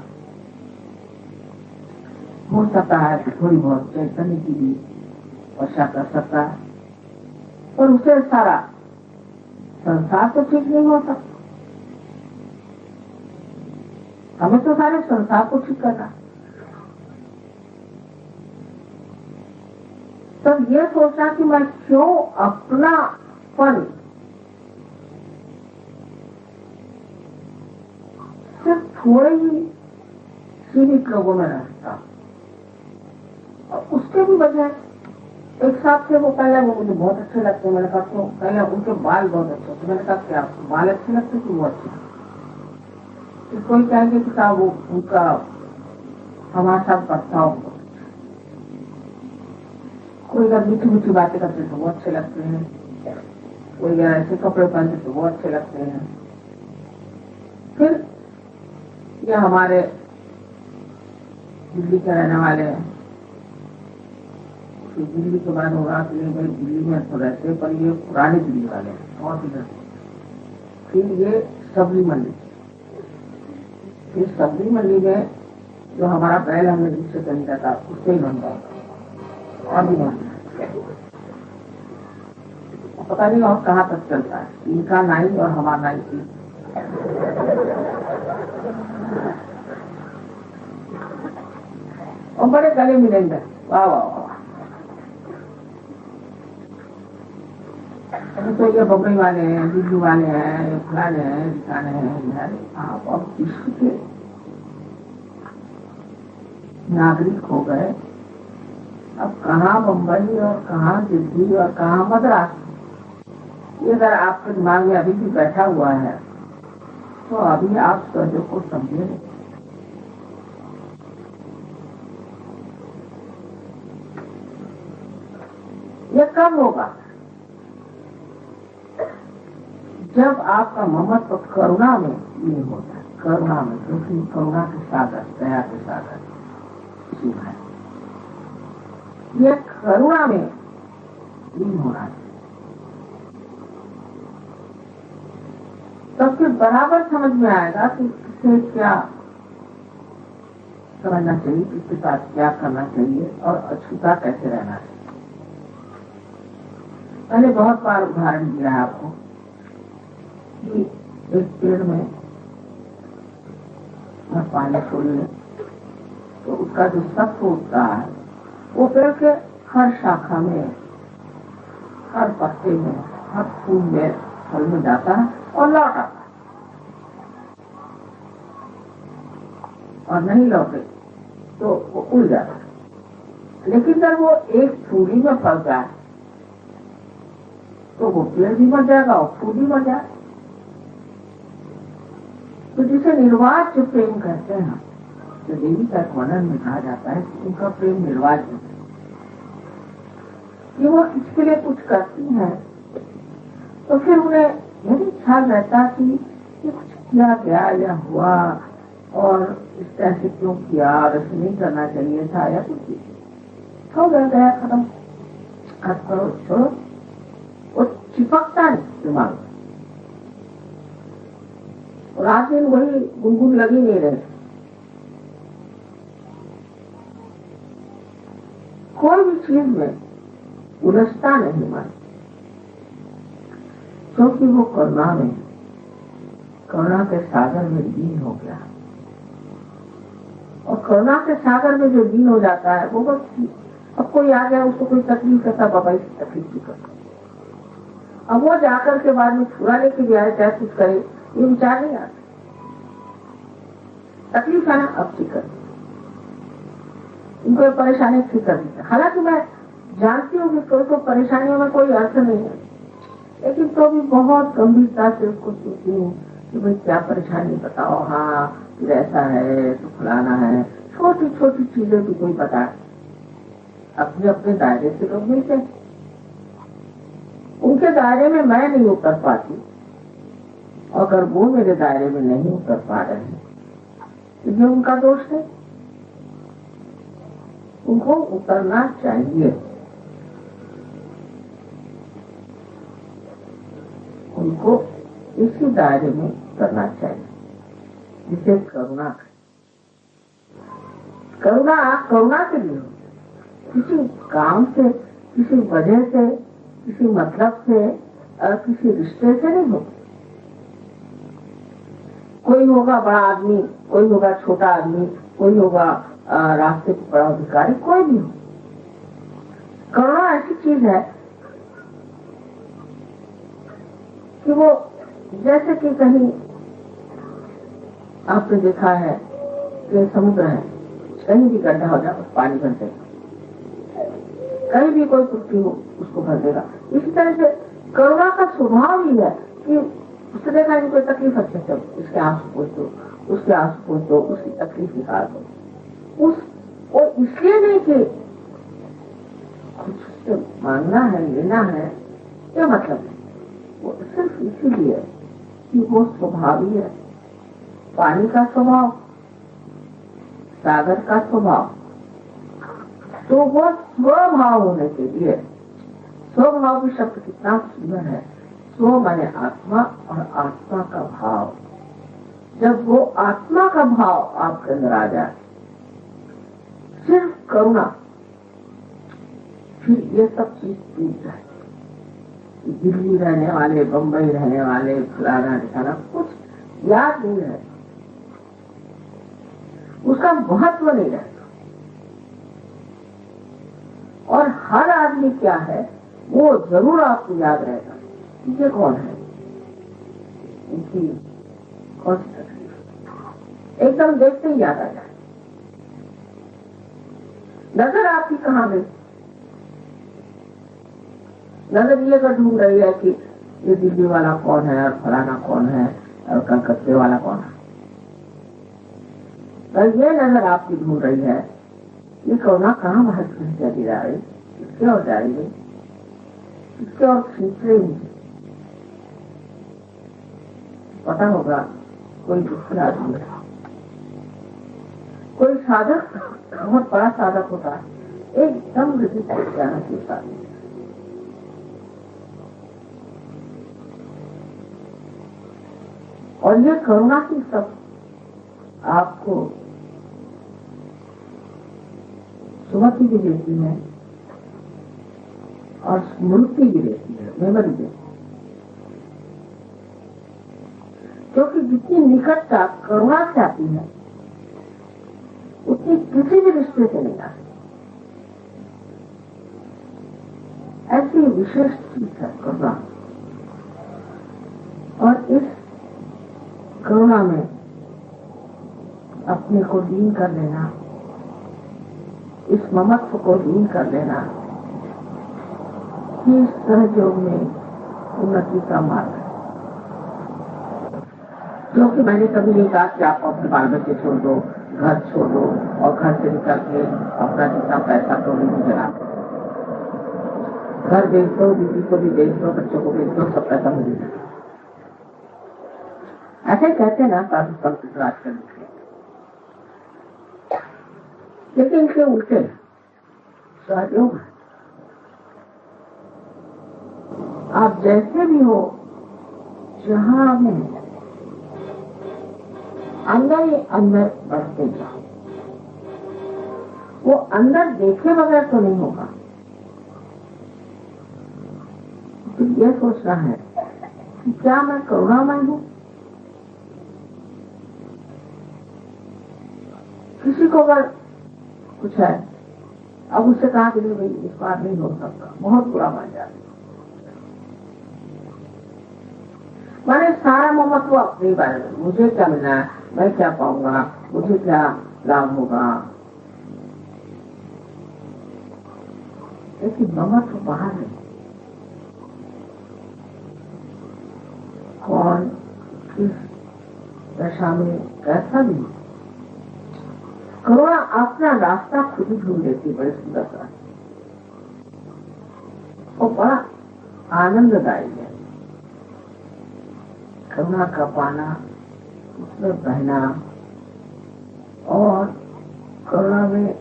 हो सकता है कि थोड़ी बहुत चैतन्य की भी वर्षा कर सकता है, पर उसे सारा संसार तो ठीक नहीं हो सकता। हमें तो सारे संसार को ठीक करना। तब ये सोचना कि मैं क्यों अपनापन सिर्फ थोड़े ही सीमित लोगों में रहता, और उसके भी वजह एक साथ थे वो पहले वो मुझे बहुत अच्छे लगते। मैंने कहा क्यों? पहले उनके बाल बहुत अच्छे थे। मैंने कहा क्या बाल अच्छे लगते कि वो अच्छे? तो कोई कहेंगे कि साहब वो उनका हमारे साथ बर्ताव, कोई अगर मीठी मीठी बातें करते तो वो अच्छे लगते हैं, कोई अगर ऐसे कपड़े पहनते तो वो अच्छे लगते हैं। फिर ये हमारे दिल्ली के रहने वाले हैं, दिल्ली के बाद होगा कि भाई दिल्ली में तो रहते पर ये पुरानी दिल्ली वाले हैं, बहुत ही रहते। फिर ये सबली मंडी, फिर सबली मंडी में जो हमारा बैल हमने जिससे खरीदा था उससे ही बन गया और भी बन पता नहीं और कहाँ तक चलता है, इनका नाई और हमारा नाई की। और बड़े गले मिलेंगे, वाह वाह वाह। अभी तो ये बम्बई वाले हैं, दिल्ली वाले हैं, ये फलाने हैं, दिखाने हैं। आप अब विश्व के नागरिक हो गए, अब कहाँ बम्बई और कहाँ दिल्ली और कहाँ मद्रास, ये अगर आपके दिमाग में अभी भी बैठा हुआ है तो अभी आप सहयोग को समझे। ये कब होगा? जब आपका ममत्व करुणा में ये होता है, करुणा में, क्योंकि करुणा के सागर, दया के सागर शिव है, ये करुणा में लीन होना है। तब फिर बराबर समझ में आएगा कि किसे क्या समझना चाहिए, किसके साथ क्या करना चाहिए और अछूता कैसे रहना चाहिए। मैंने बहुत बार उदाहरण दिया है आपको कि एक पेड़ में पानी छोड़िए तो उसका जो सत्व उठता है वो पेड़ के हर शाखा में, हर पत्ते में, हर फूल में, फल में जाता है और लौट आता है, और नहीं लौटे तो वो उड़ जाता है। लेकिन जब वो एक फूली में फंस जाए तो वो पेड़ भी मर जाएगा और फूल भी मर जाएगा। तो जिसे निर्वाच्य प्रेम कहते हैं, तो देवी का एक वर्णन में कहा जाता है कि उनका प्रेम निर्वाच्य है, कि वो इसके लिए कुछ करती हैं तो फिर उन्हें यही ख्याल रहता कि ये कुछ किया गया या हुआ और इस तरह से क्यों किया और ऐसे नहीं करना चाहिए था या कुछ हो गया, खत्म, आप करो छोड़ो, वो चिपकता नहीं दिमाग। और रात दिन वही गुनगुन लगी नहीं रहे। कोई भी चीज में उलझता नहीं मन, क्योंकि वो करुणा में, करुणा के सागर में लीन हो गया। और करुणा के सागर में जो लीन हो जाता है वो बस, अब कोई आ गया उसको कोई तकलीफ करता, बाबा इसकी तकलीफ भी करता, अब वो जाकर के बाद में छुरा लेके भी आए चाहे कुछ करे, ये विचार नहीं आता। तकलीफ है ना, अब ठीक कर, उनको ये परेशानी ठीक कर देते। हालांकि मैं जानती हूँ कि कोई परेशानियों में कोई अर्थ नहीं है, लेकिन तो भी बहुत गंभीरता से उसको सोचती हूँ कि भाई क्या परेशानी बताओ, हाँ फिर ऐसा है तो फलाना है। छोटी छोटी चीजें भी कोई बताए। अपने अपने दायरे से लोग मिलते, उनके दायरे में मैं नहीं उतर पाती, अगर वो मेरे दायरे में नहीं उतर पा रहे हैं तो ये उनका दोष है। उनको उतरना चाहिए, उनको इसी दायरे में करना चाहिए जिसे करुणा है। करुणा के लिए हो, किसी काम से, किसी वजह से, किसी मतलब से, किसी रिश्ते से नहीं हो। कोई होगा बड़ा आदमी, कोई होगा छोटा आदमी, कोई होगा रास्ते पर बड़ा अधिकारी, कोई भी हो। करुणा ऐसी चीज है कि वो जैसे कि कहीं आपने देखा है कि समुद्र है, कहीं भी गड्ढा हो जाए पानी भर देगा, कहीं भी कोई त्रुटि हो उसको भर देगा। इसी तरह से करुणा का स्वभाव ही है कि उससे देखा कोई तकलीफ अच्छे से इसके आंसू पोंछ दो, उसके आंसू पोंछ दो, उसकी तकलीफ निकाल दो। और इसलिए नहीं कि कुछ उससे मांगना है, लेना है, क्या मतलब है, वो सिर्फ इसीलिए कि वो स्वभाव ही है। पानी का स्वभाव, सागर का स्वभाव, तो वो स्वभाव होने के लिए, स्वभाव भी शब्द कितना सुंदर है। स्व माने आत्मा और आत्मा का भाव। जब वो आत्मा का भाव आपके अंदर आ जाए, सिर्फ करुणा, फिर ये सब चीज टूट जाए। दिल्ली रहने वाले, बम्बई रहने वाले, फलाना ठिकाना कुछ याद नहीं है, उसका महत्व नहीं रहता। और हर आदमी क्या है वो जरूर आपको याद रहेगा, ये कौन है, इनकी कौन सी तकलीफ, एकदम देखते ही याद आ जाए। नजर आपकी कहाँ गई? नजर ये कर ढूंढ रही है कि ये दिल्ली वाला कौन है और फलाना कौन है और कलकत्ते वाला कौन है। और ये नजर आपकी ढूंढ रही है ये करुणा कहाँ बाहर चली जा रही, इसके और जा रही है, इसके और खींच रही है। पता होगा कोई दूसरा आदमी है, कोई साधक, बहुत बड़ा साधक होता है, एकदम हृदय से जाना सीखता है। और ये करुणा की सब आपको सुमति भी देती है और स्मृति भी देती है, मेमोरी देती है। क्योंकि जितनी निकटता करुणा से आती है उतनी किसी भी रिश्ते से नहीं आती। ऐसी विशेष चीज है करुणा। और इस करुणा में अपने को लीन कर लेना, इस ममत्व को लीन कर लेना, इस सहयोग में उन्नति का मार्ग है। क्योंकि मैंने कभी नहीं कहा कि आप अपने बाल बच्चे छोड़ दो, घर छोड़ दो और घर से निकल के अपना जितना पैसा तो नहीं जला दो, घर बेच दो, बीवी को भी बेच दो, बच्चों को बेच दो, सब पैसा मिल जाए। ऐसे कहते ना साधु संत राज करने के, लेकिन इनके उल्टे सहयोग है। आप जैसे भी हो, जहां भी अंदर ही अंदर बढ़ते जाओ। वो अंदर देखे बगैर तो नहीं होगा। तो ये सोचना है कि क्या मैं करुणामय हूँ? किसी को अगर कुछ है, अब उससे कहा कि भाई इस बार नहीं हो सकता, बहुत बुरा मान जाता। मैंने सारा ममत्व अपने बारे में, मुझे क्या मिलना है, मैं क्या पाऊंगा, मुझे क्या लाभ होगा, लेकिन ममत्व बाहर है। कौन किस दशा में कैसा भी, करुणा अपना रास्ता खुद ही ढूंढ लेती, बड़े सुंदर सा और बड़ा आनंददायी है। करुणा का पाना, उसमें बहना और करुणा में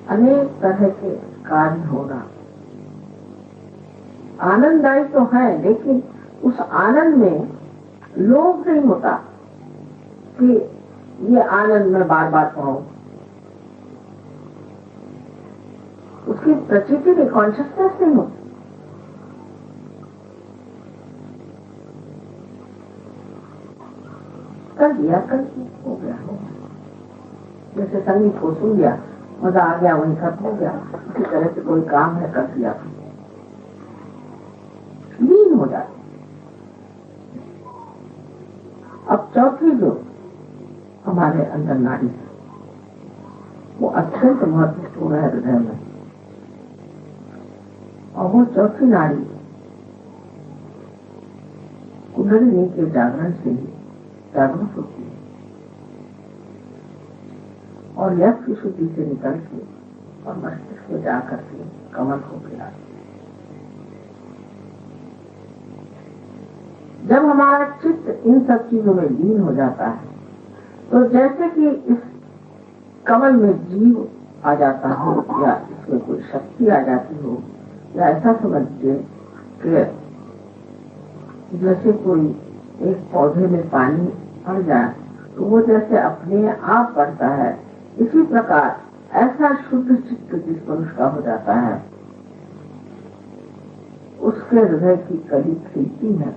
अनेक तरह के कार्य होना आनंददायी तो है, लेकिन उस आनंद में लोभ नहीं होता कि ये आनंद मैं बार बार पाऊं। उसकी प्रचिति की कॉन्शियसनेस नहीं होती। कर दिया, कर हो गया, जैसे संगीत को सुन लिया, मजा आ गया, वही खत्म हो गया। इसी तरह से कोई काम है, कर दिया, लीन हो जाते। अब चौथी जो हमारे अंदर नाड़ी है, वो अत्यंत महत्वपूर्ण है हृदय में, और वो चौथी नाड़ी कुंडलिनी के जागरण से ही जागरूक होती है और यश की शुद्धि से निकल के और मस्तिष्क में जाकर के कमल को खिलाती। जब हमारा चित्त इन सब चीजों में लीन हो जाता है, तो जैसे कि इस कमल में जीव आ जाता हो या इसमें कोई शक्ति आ जाती हो, या ऐसा समझिए कि जैसे कोई एक पौधे में पानी पड़ जाए तो वो जैसे अपने आप पड़ता है, इसी प्रकार ऐसा शुद्ध चित्त जिस मनुष्य का हो जाता है, उसके हृदय की कली खिलती है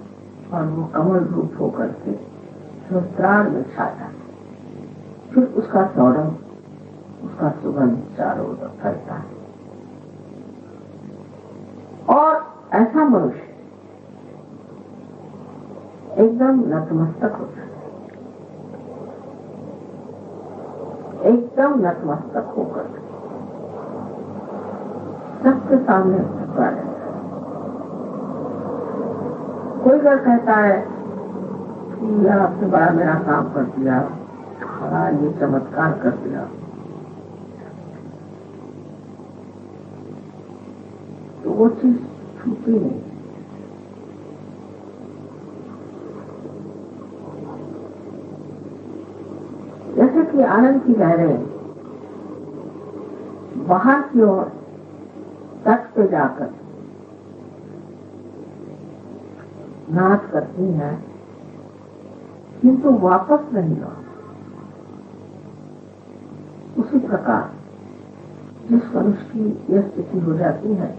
और वो कमल रूप होकर के सहस्त्रार में छा जाता है। फिर उसका सौरभ, उसका सुगंध चारों ओर फैलता है और ऐसा मनुष्य एकदम नतमस्तक होता है, एकदम नतमस्तक होकर सबके सामने झुका रहता है। कोई अगर कहता है कि आपने बड़ा मेरा काम कर दिया, बड़ा ये चमत्कार कर दिया, तो वो चीज छूटी नहीं। जैसे कि आनंद की लहरें बाहर की ओर तट पे जाकर नाच करती हैं, किंतु वापस नहीं लौटती। उसी प्रकार जिस मनुष्य की यह स्थिति हो जाती है,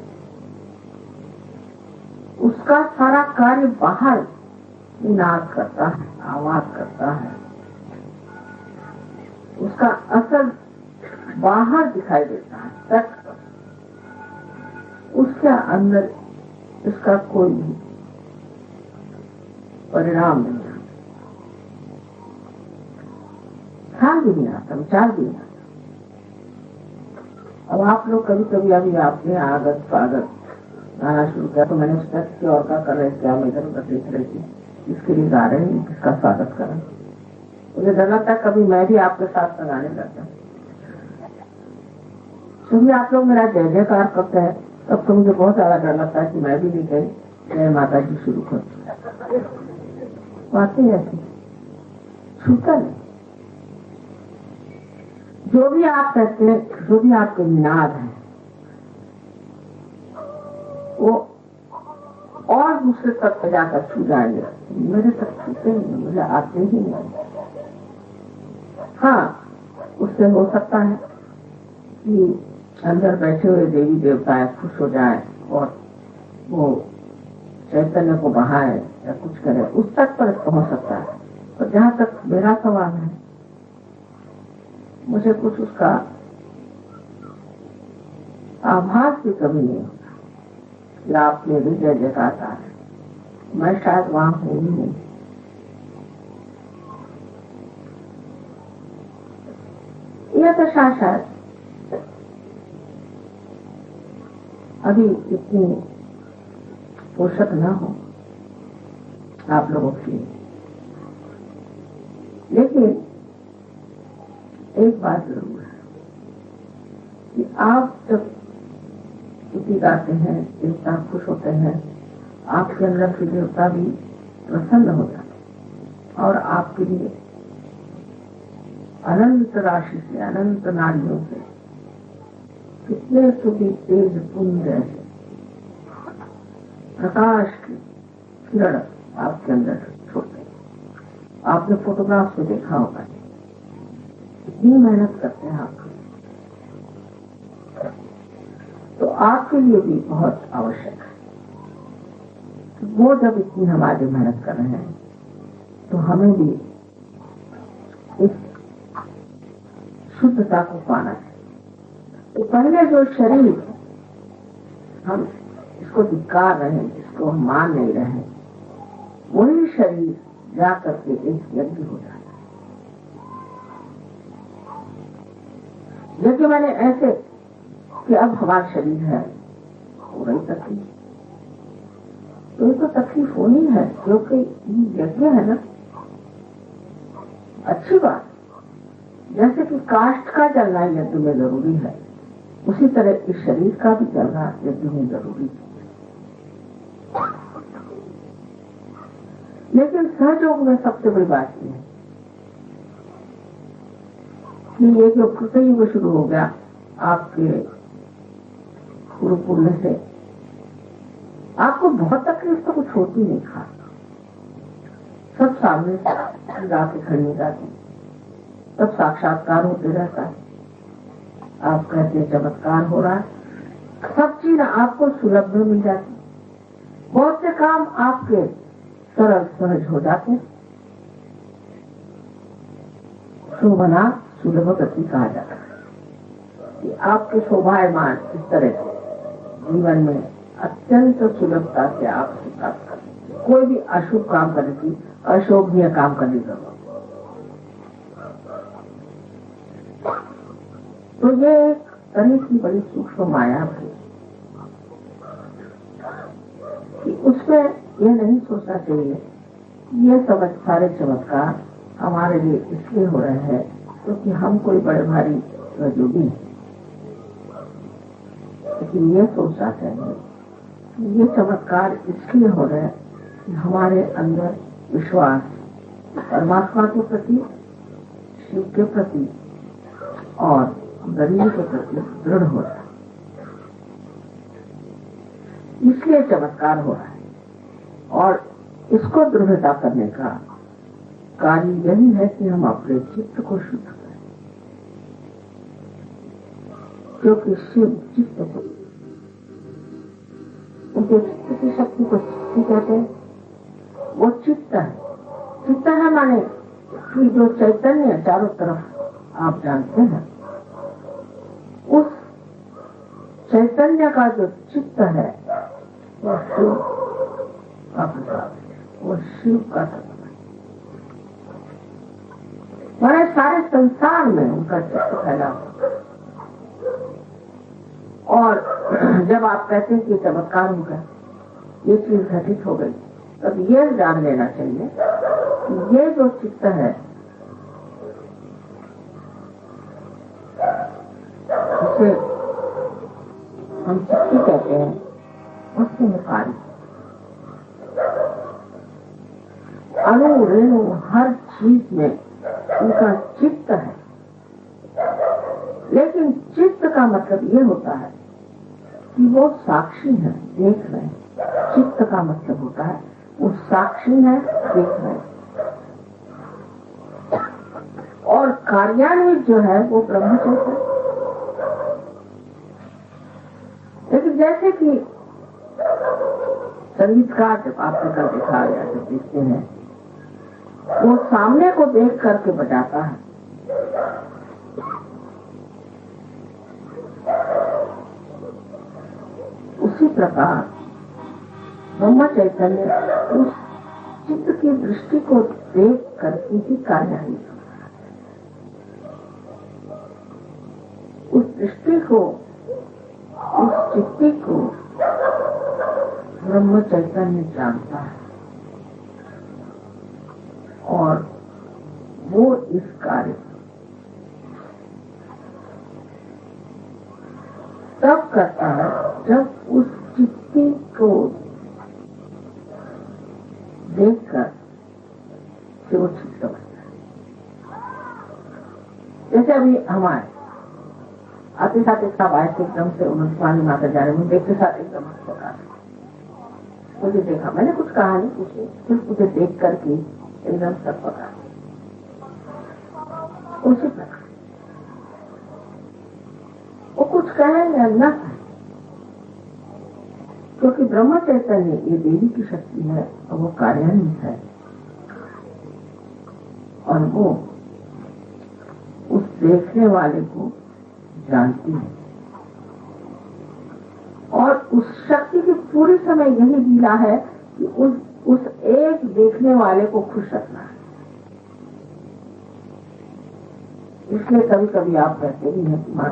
उसका सारा कार्य बाहर नाच करता है, आवाज करता है, उसका असर बाहर दिखाई देता है, तट पर। उसके अंदर इसका कोई भी परिणाम नहीं आता, ख्याल भी नहीं आता, विचार भी नहीं आता। अब आप लोग कभी कभी अभी आपने आगत स्वागत गाना शुरू किया तो मैंने सोचा कि और क्या कर रहे थे, हम इधर उधर देख रहे थे, इसके लिए गा रहे हैं, किसका स्वागत कर रहे हैं। मुझे डर लगता है कभी मैं भी आपके साथ गाने लगता, क्योंकि आप लोग मेरा जय जयकार करते हैं, तब तो मुझे बहुत ज्यादा डर लगता है कि मैं भी नहीं गई जय माता जी शुरू कर। बातें ऐसी छूटा नहीं। जो भी आप कहते हैं, जो भी आपके निनाद है, वो और दूसरे तक पे जाकर छू जाएंगे, मेरे तक छूते नहीं, मुझे आते ही नहीं। हाँ, उससे हो सकता है कि अंदर बैठे हुए देवी देवताएं खुश हो जाए और वो चैतन्य को बहाए या कुछ करे, उस तक पर पहुंच सकता है। और जहाँ तक मेरा सवाल है, मुझे कुछ उसका आभास भी कभी नहीं होता कि आपने भी जय जयकार है, मैं शायद वहां हूं ही नहीं। यह दशा शायद अभी इतनी पोषक न हो आप लोगों के लिए, लेकिन एक बात जरूर है कि आप जब स्तुति गाते हैं, देवता खुश होते हैं, आपके अंदर के देवता भी प्रसन्न हो जाते हैं और आपके लिए अनंत राशि से, अनंत नारियों से कितने सुखी तेज पुंज ऐसे प्रकाश की किरण आपके अंदर छोड़ते हैं। आपने फोटोग्राफ से देखा होगा, इतनी मेहनत करते हैं आप, तो आपके लिए भी बहुत आवश्यक है। वो जब इतनी हमारी मेहनत कर रहे हैं तो हमें भी इस शुद्धता को पाना है। तो पहले जो शरीर हम इसको धिक्कार रहे हैं, जिसको हम मान नहीं रहे हैं, वही शरीर जा करके एक यज्ञ हो जाता है। यज्ञ मैंने ऐसे कि अब हमारा शरीर है, हो रही तकलीफ, तो ये तो तकलीफ होनी है क्योंकि यज्ञ है ना। अच्छी बात, जैसे कि काष्ठ का जलना यज्ञ में जरूरी है, उसी तरह इस शरीर का भी जलना यज्ञ में जरूरी है। लेकिन सहयोग में सबसे बड़ी बात यह है कि ये जो कृतयुग शुरू हो गया आपके गुरु पुण्य से, आपको बहुत तकलीफ तो कुछ होती नहीं, खास सब सामने जाके खड़ी हो जाती, तब साक्षात्कार होते रहता है। आप कहते हैं चमत्कार हो रहा है, सब चीज आपको सुलभ में मिल जाती, बहुत से काम आपके सरल सहज हो जाते। शोभना सुलभ गति कहा जाता है कि आपके शोभायमान इस तरह से जीवन में अत्यंत सुलभता से आप प्राप्त करते। कोई भी अशुभ काम करने की, अशोभनीय काम करने की जरूरत, तो ये एक तरह की बड़ी सूक्ष्म माया है कि उसमें यह नहीं सोचना चाहिए कि ये सब सारे चमत्कार हमारे लिए इसलिए हो रहे हैं क्योंकि हम कोई बड़े भारी जोगी हैं, लेकिन ये सोचना चाहिए कि ये चमत्कार इसलिए हो रहे हैं कि हमारे अंदर विश्वास परमात्मा के प्रति, शिव के प्रति और गरीब के प्रति दृढ़ हो रहा है, इसलिए चमत्कार हो रहा है। और इसको दृढ़ता करने का कार्य यही है कि हम अपने चित्त को शुद्ध करें, क्योंकि शिव चित्त को, उनके चित्त की शक्ति को चित्त कहते हैं। वो चित्त है, चित्त है माने कि जो चैतन्य चारों तरफ आप जानते हैं, उस चैतन्य का जो चित्त है वो शिव का प्रसाद है, वो शिव का तत्व है। हमारे सारे संसार में उनका चित्त फैला हुआ। और जब आप कहते हैं कि चमत्कार हो गया, ये चीज घटित हो गई, तब ये जान लेना चाहिए कि ये जो चित्त है उसे हम चित्त कहते हैं, उससे कार्य अणु रेणु हर चीज में उनका चित्त है। लेकिन चित्त का मतलब ये होता है कि वो साक्षी है, देख रहे हैं। चित्त का मतलब होता है वो साक्षी है, देख रहे हैं। और कार्यान्वित जो है वो ब्रह्मचर्य है। लेकिन जैसे कि संगीतकार जब आपने कल देखा या जब देखते हैं, वो सामने को देख करके बजाता है, उसी प्रकार ब्रह्म चैतन्य उस चित्त की दृष्टि को देख करके ही कार्यान्वित होता है। उस दृष्टि को उस चित्ती को ब्रह्म चैतन्य जानता है और वो इस कार्य तब करता है जब उस चित्ती को देखकर से वो ठीक समझता है। जैसे अभी हमारे आते साथ एक साथ आए थे, एकदम से उन्होंने स्वामी माता जा रहे, मुझे देखते साथ एकदम अस्पताल मुझे देखा, मैंने कुछ कहा नहीं, पूछे, सिर्फ मुझे देख करके एकदम सब पका उसी प्रकार वो कुछ कहे या न कहे, क्योंकि ब्रह्म चैतन्य ये देवी की शक्ति है और वो कार्यान्वित है और वो उस देखने वाले को जानती है और उस शक्ति की पूरी समय यही लीला है कि उस एक देखने वाले को खुश रखना है। इसलिए कभी कभी आप कहते भी हैं कि मां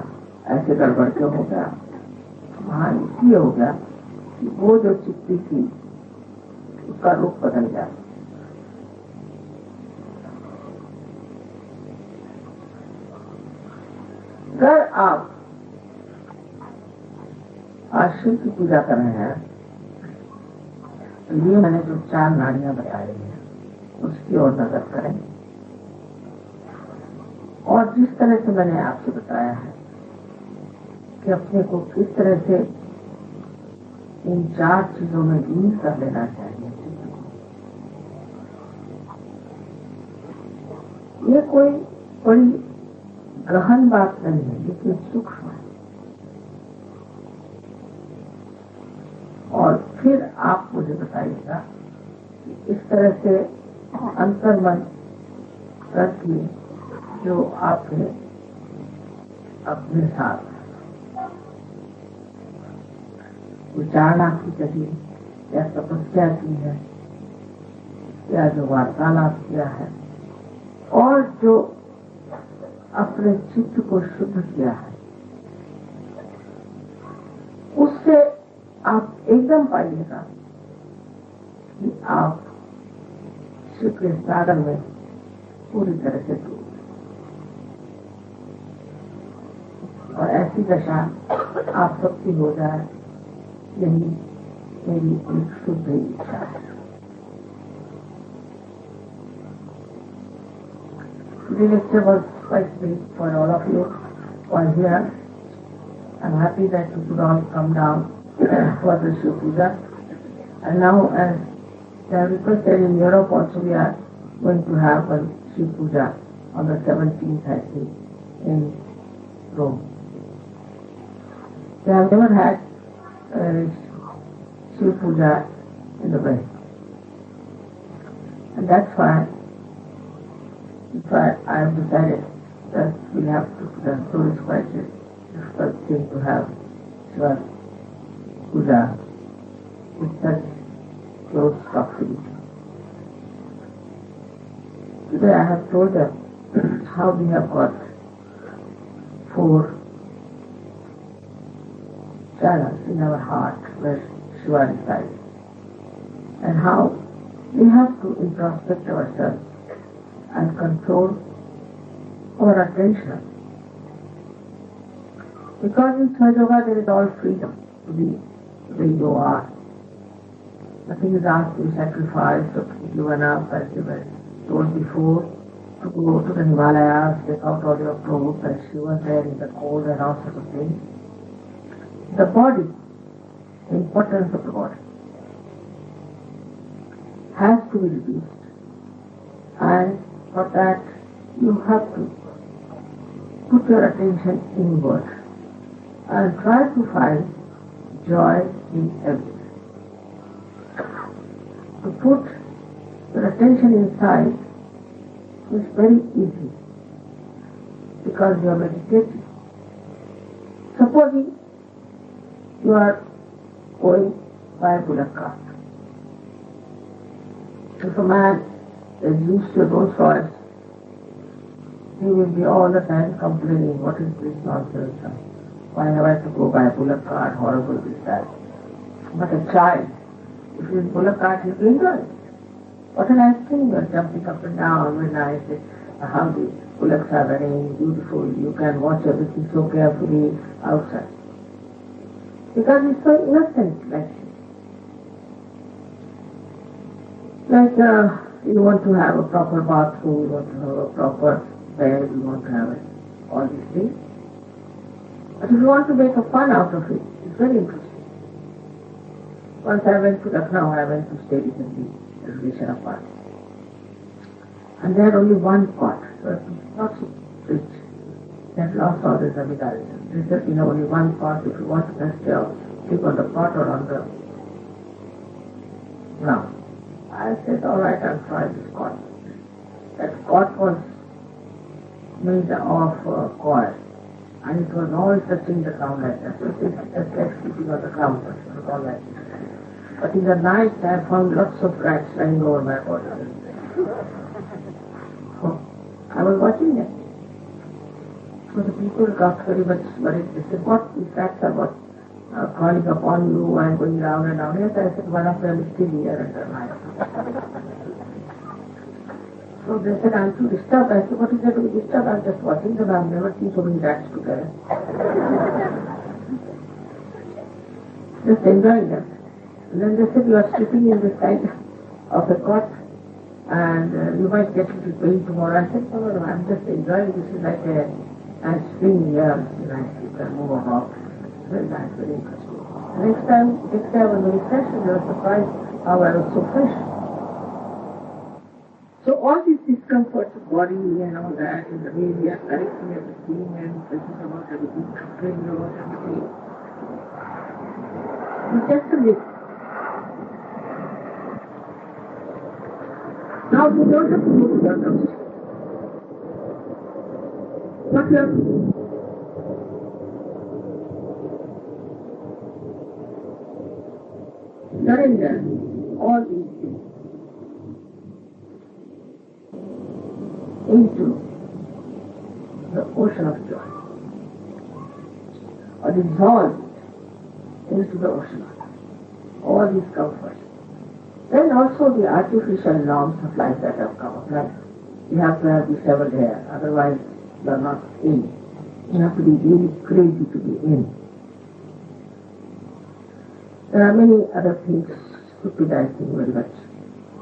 ऐसे गड़बड़ क्यों हो गया, वहां इसलिए हो गया कि वो जो चित्ती थी उसका रूप बदल गया। अगर आप आज शिव की पूजा कर रहे हैं तो ये मैंने जो 4 नाड़ियां बताई हैं उसकी ओर नजर करें और जिस तरह से मैंने आपसे बताया है कि अपने को किस तरह से इन 4 चीजों में लीन कर लेना चाहिए। ये कोई बड़ी गहन बात नहीं है, लेकिन सूक्ष्म है। और फिर आप मुझे बताइएगा कि इस तरह से अंतर्मन करके जो आपने अपने साथ विचारणा की कभी या तपस्या की है या जो वार्तालाप किया है और जो अपने चित्त को शुद्ध किया है, उससे आप एकदम पाइएगा कि आप शिव के सागर में पूरी तरह से डूब, और ऐसी दशा आप सबकी हो जाए, यही मेरी एक शुद्ध इच्छा है। The lecture was quite big for all of you who are here. I'm happy that you could all come down for the Shiv Puja. And now, as they have requested in Europe also, we are going to have a Shiv Puja on the 17th, I think, in Rome. They have never had Shiv Puja in the West. And that's why I have decided that we have to do that. So it's quite a difficult thing to have Shiva Puja with such close proximity. Today I have told them how we have got 4 channels in our heart where Shiva resides, and how we have to introspect ourselves and control our attention. Because in Sahaja Yoga there is all freedom to be the way you are. Nothing is asked to be sacrificed or to be given up, as you were told before, to go to the Himalayas, take out all your clothes and shiver there in the cold and all sorts of things. The body, the importance of the body, has to be reduced, and for that you have to put your attention inward and try to find joy in everything. To put your attention inside is very easy because you are meditating. Supposing you are going by a bullock cart. If a man is used to Rolls Royce, he will be all the time complaining, what is this nonsense? Why have I to go by a bullock cart? Horrible is that. But a child, if he's in bullock cart, he'll enjoy it. What a nice thing, you're jumping up and down, very nice. How the bullocks are running, beautiful. You can watch everything so carefully outside. Because it's so innocent, like you want to have a proper bathroom, you want to have a proper bed, you want to have all these things. But if you want to make a fun out of it, it's very interesting. Once I went to Lucknow, I went to stay in the reservation apartment. And they had only one pot, so it was not so rich. They had lost all the zamindari. They said, only one pot, if you want to rest there, sleep on the pot or on the ground. I said, all right, I'll try this cot. That cot was made of coir, and it was always touching the ground like that. So it was just like sleeping on the ground, but it was all like that. But in the night, I found lots of rats lying over my body. So I was watching them. So the people got very much worried. They said, what these rats are what? Crawling upon you and going round and round. Yes, I said, one of them is still here under my So they said, I'm too disturbed. I said, what is there to be disturbed? I'm just watching them. I've never seen so many rats together. Just enjoying them. And then they said, you are sleeping in the side of the cot and you might get into pain tomorrow. I said, no, I'm just enjoying this. Is like a nice spring here. Nice, you can move about. Very nice, very interesting. Next time I was very fresh and they were surprised how I was so fresh. So all these discomforts of body and all that, and the way we are correcting everything and thinking about everything, complaining about everything, it's just a myth. Now we don't have to go to the house. What we have to do? Surrender all these things into the ocean of joy, or dissolve into the ocean of joy. All these comforts. Then also the artificial norms of life that have come up, like you have to have the severed hair, otherwise you are not in. You have to be really crazy to be in. There are many other things, stupidizing very much,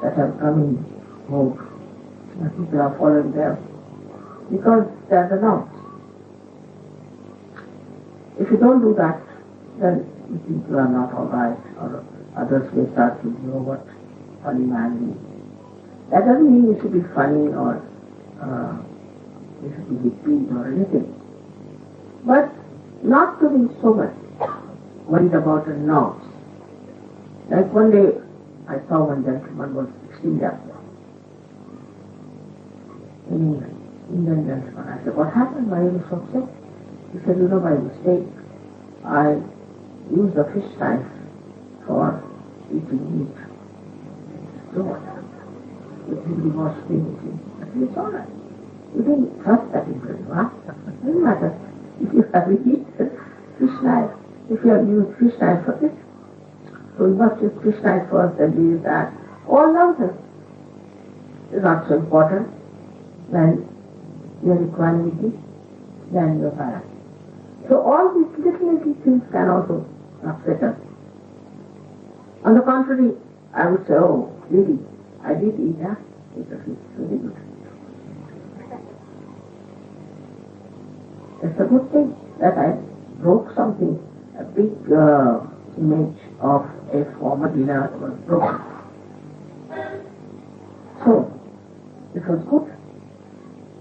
that have come in vogue. And people are following them because they are the norms. If you don't do that, then you think you are not all right, or others may start to know what funny man means. That doesn't mean you should be funny or you should be hippie or anything. But not to be so much worried about the norms. Like one day, I saw one gentleman was 16 years old in England, Indian gentleman. I said, what happened? Why are you so upset? He said, by mistake, I used a fish knife for eating meat. So what? It will be more stingy. I said, it's all right. You didn't trust that England, huh? It doesn't matter. If you have eaten fish knife, if you have used fish knife for this, so you must use fish knife first and use that. All nonsense. It's not so important than your equanimity, than your balance. So all these little things can also upset us. On the contrary, I would say, oh, really, I did eat that. It's very good. It's a good thing that I broke something, a big image of a former dinner was broken. So, it was good.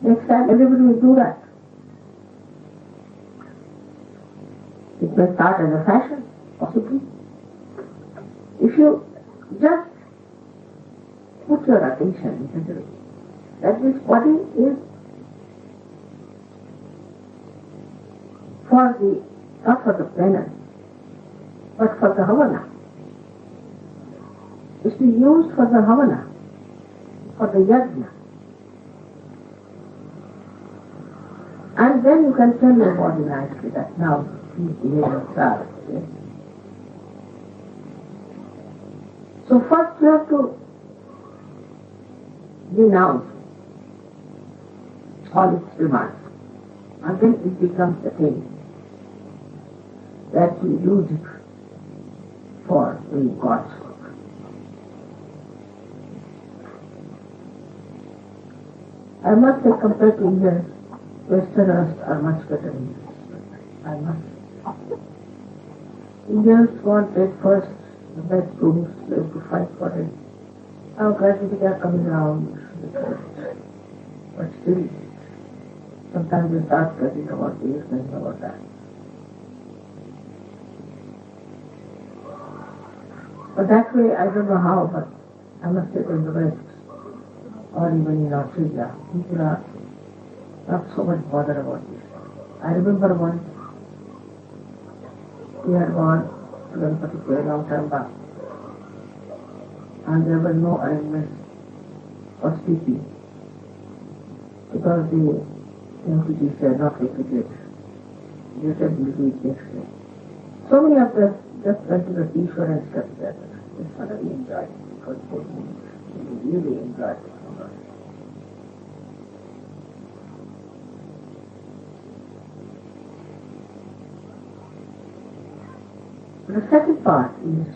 Next time everybody will do that. It may start as a fashion, possibly. If you just put your attention into it, that this body is not for the penance, but for the havana. It's to be used for the havana, for the yajna. And then you can tell your body nicely that now behavior. So first you have to denounce all its demands, and then it becomes a thing that you use it for doing God's work. I must say, compared to Indians, Westerners are much better in this. I must say. Indians want at first the best rules, they have to fight for it. Now gradually they are coming around the church. But still, sometimes they start getting about this and about that. But that way, I don't know how, but I must say in the West, or even in Australia, people are not so much bothered about this. I remember once, we had gone to Ganpati for a long time back, and there were no arrangements for sleeping, because the MPG said not take it. They said we'll do it next day. So many of us just went to the seashore and slept there. We thoroughly enjoyed it because we really enjoyed it. The second part is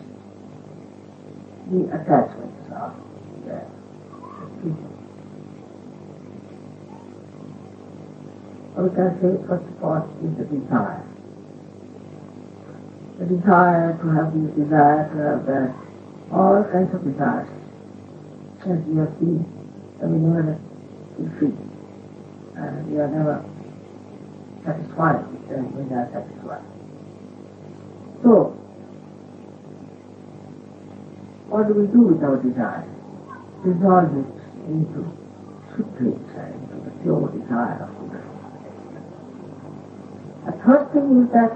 the attachments of the people. Or we can say first of all is the desire. The desire to have this desire, to have that, all kinds of desires. As you have seen, we never feel free. And we are never satisfied when we are satisfied. So, what do we do with our desire? Dissolve it into Shuddha, into the pure desire of Buddha. The third thing is that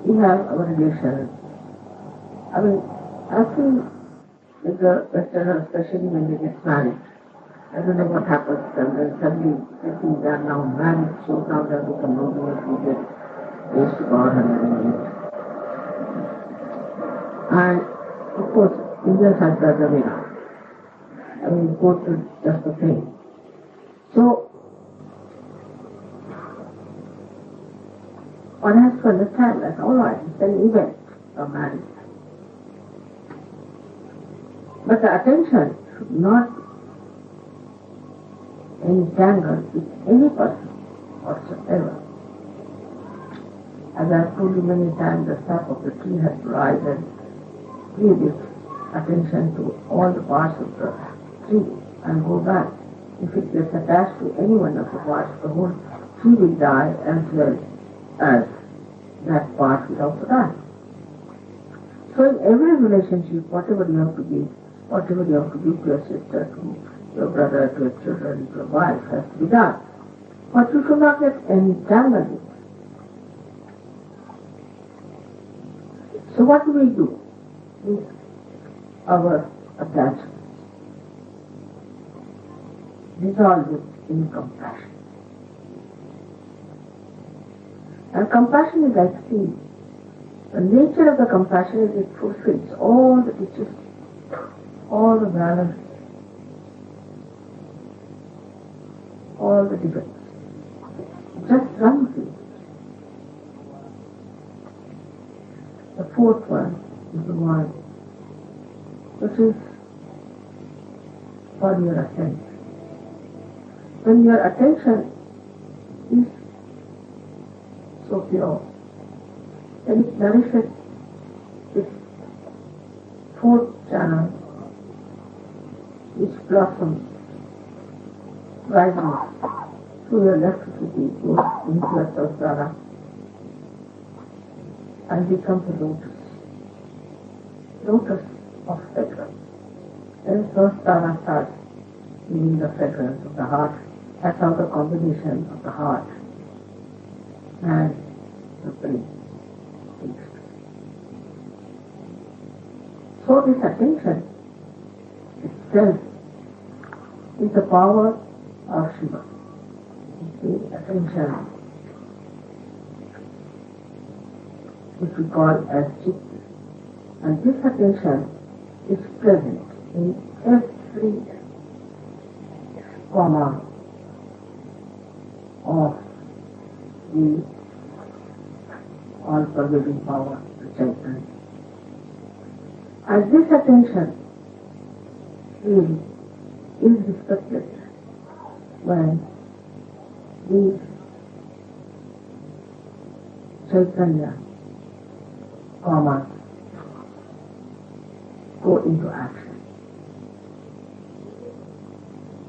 we have our relations. I mean, I think with the Westerners, especially when they get married, I don't know what happens, and then suddenly they think they are now married, so now they have become monogamous, we get used to God and everything. And of course, Indians has the other way around. I mean, both are just the same. So, one has to understand that, all right, it's an event of marriage. But the attention should not entangle with any person whatsoever. As I have told you many times, the sap of the tree has to rise and give its attention to all the parts of the tree and go back. If it gets attached to any one of the parts, the whole tree will die as well as that part will also die. So in every relationship, whatever you have to give to your sister, to your brother, to your children, to your wife, has to be done. But you should not get entangled in it. So what do we do with our attachment? Dissolve it in compassion. And compassion is like sea. The nature of the compassion is it fulfills all the teachings, all the balance, all the defects. Just runs it. The fourth one is the one which is for your attention. When your attention is so pure, then it nourishes its fourth channel, which blossoms, rises through your electricity, goes into your sahasrara, and becomes a lotus of fragrance. Then sahasrara starts giving the fragrance of the heart. That's how the combination of the heart and the brain takes place. So this attention itself is the power of Shiva. The attention which we call as chitta. And this attention is present in every comma of the all-pervading power, the Chaitanya. And this attention is respected when these Chaitanya commas go into action.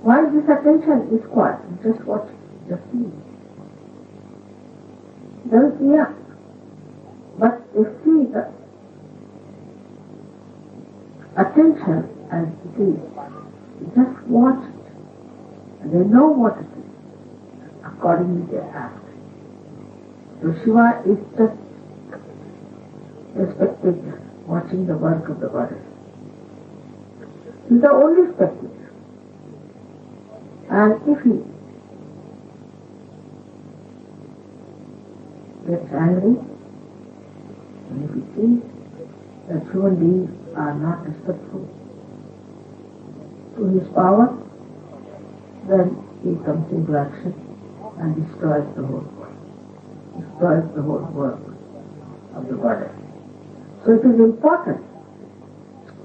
While this attention is quiet, just watch, just see. Doesn't react, but they see the attention as it is. Just watch it, and they know what it is. Accordingly they act. So Shiva is just a spectator watching the work of the goddess. He's the only spectator. And if he gets angry, and if he sees that human beings are not respectful to his power, then he comes into action and destroys the whole work of the goddess. So it is important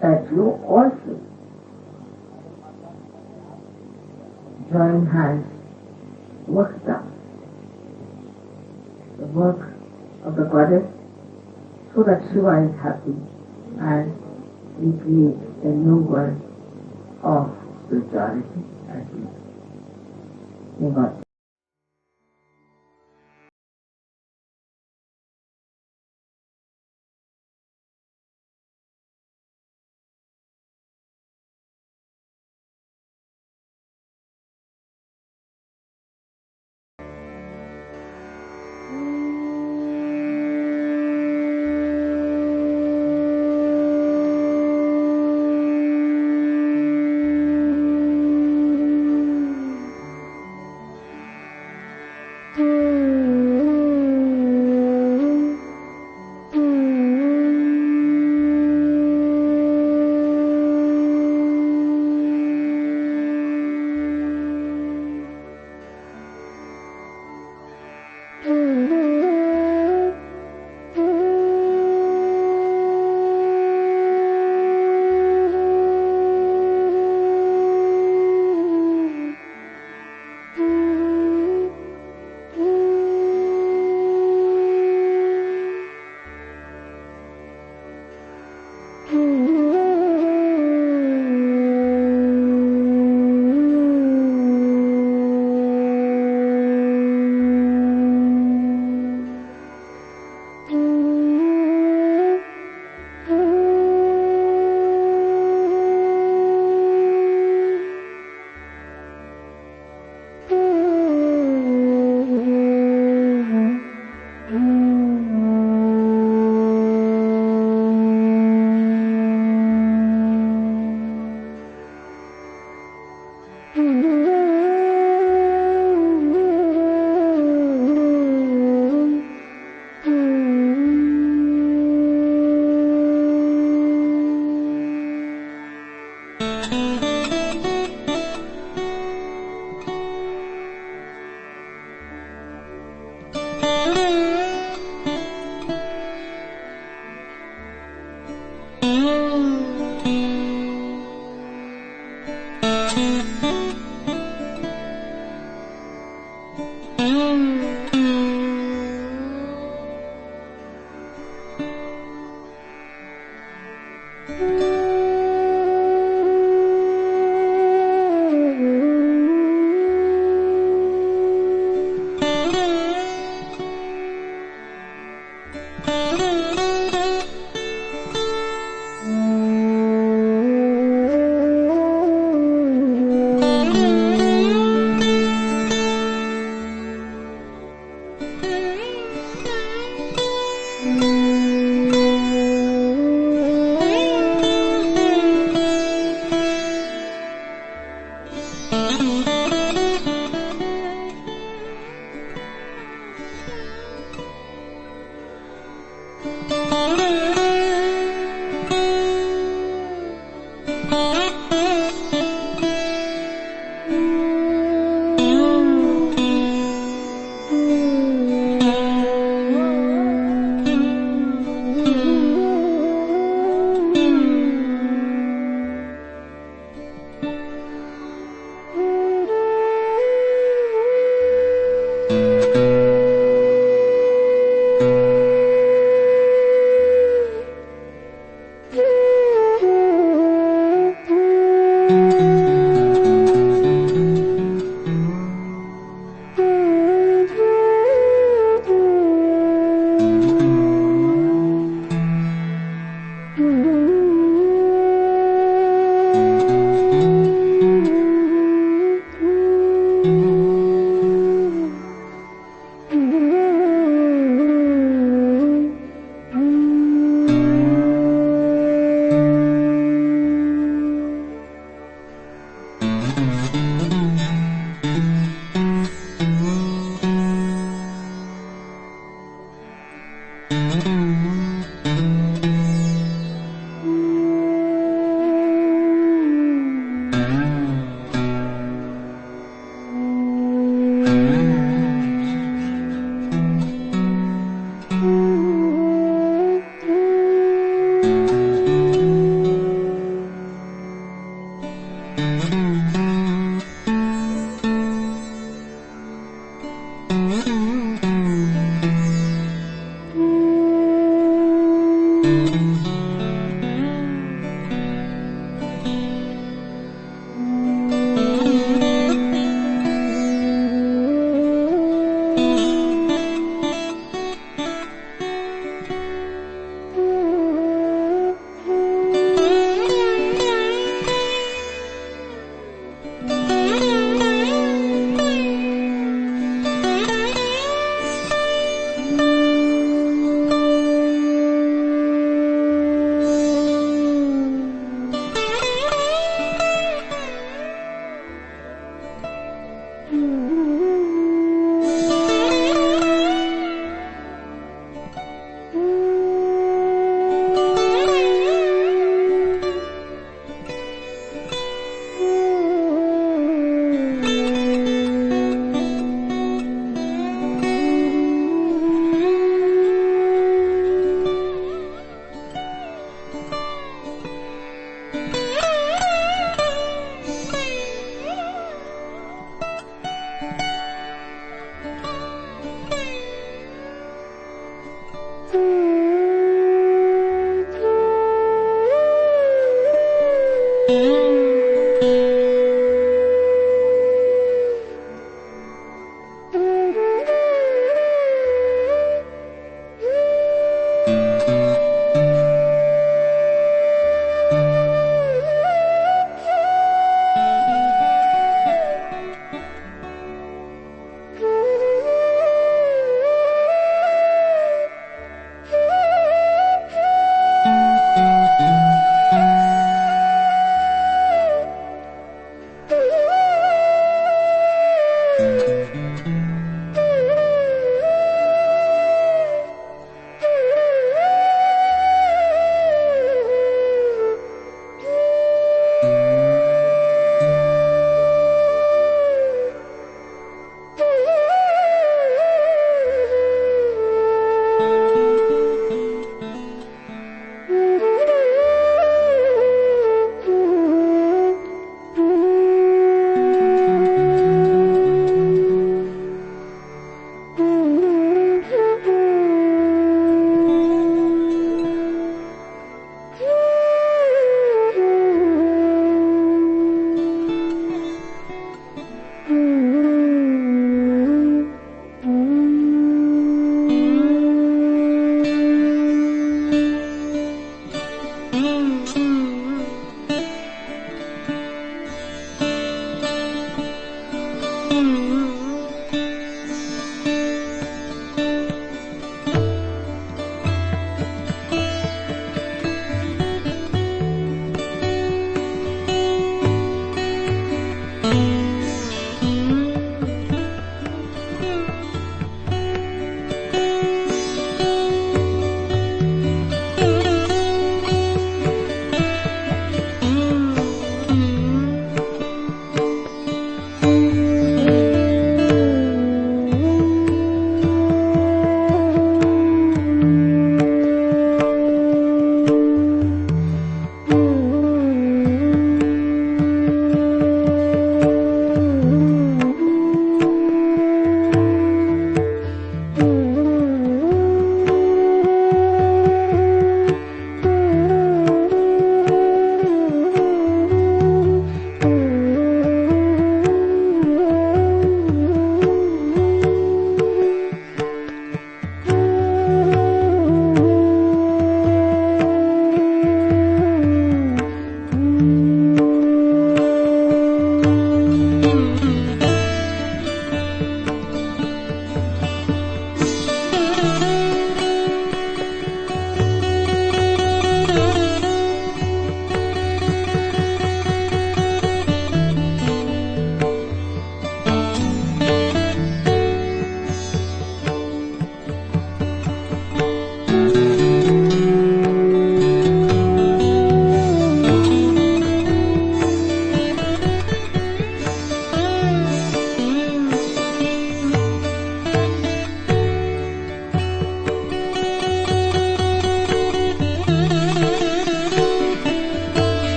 that you also join hands, work down the work of the goddess so that Shiva is happy and we create a new world of spirituality and peace. May God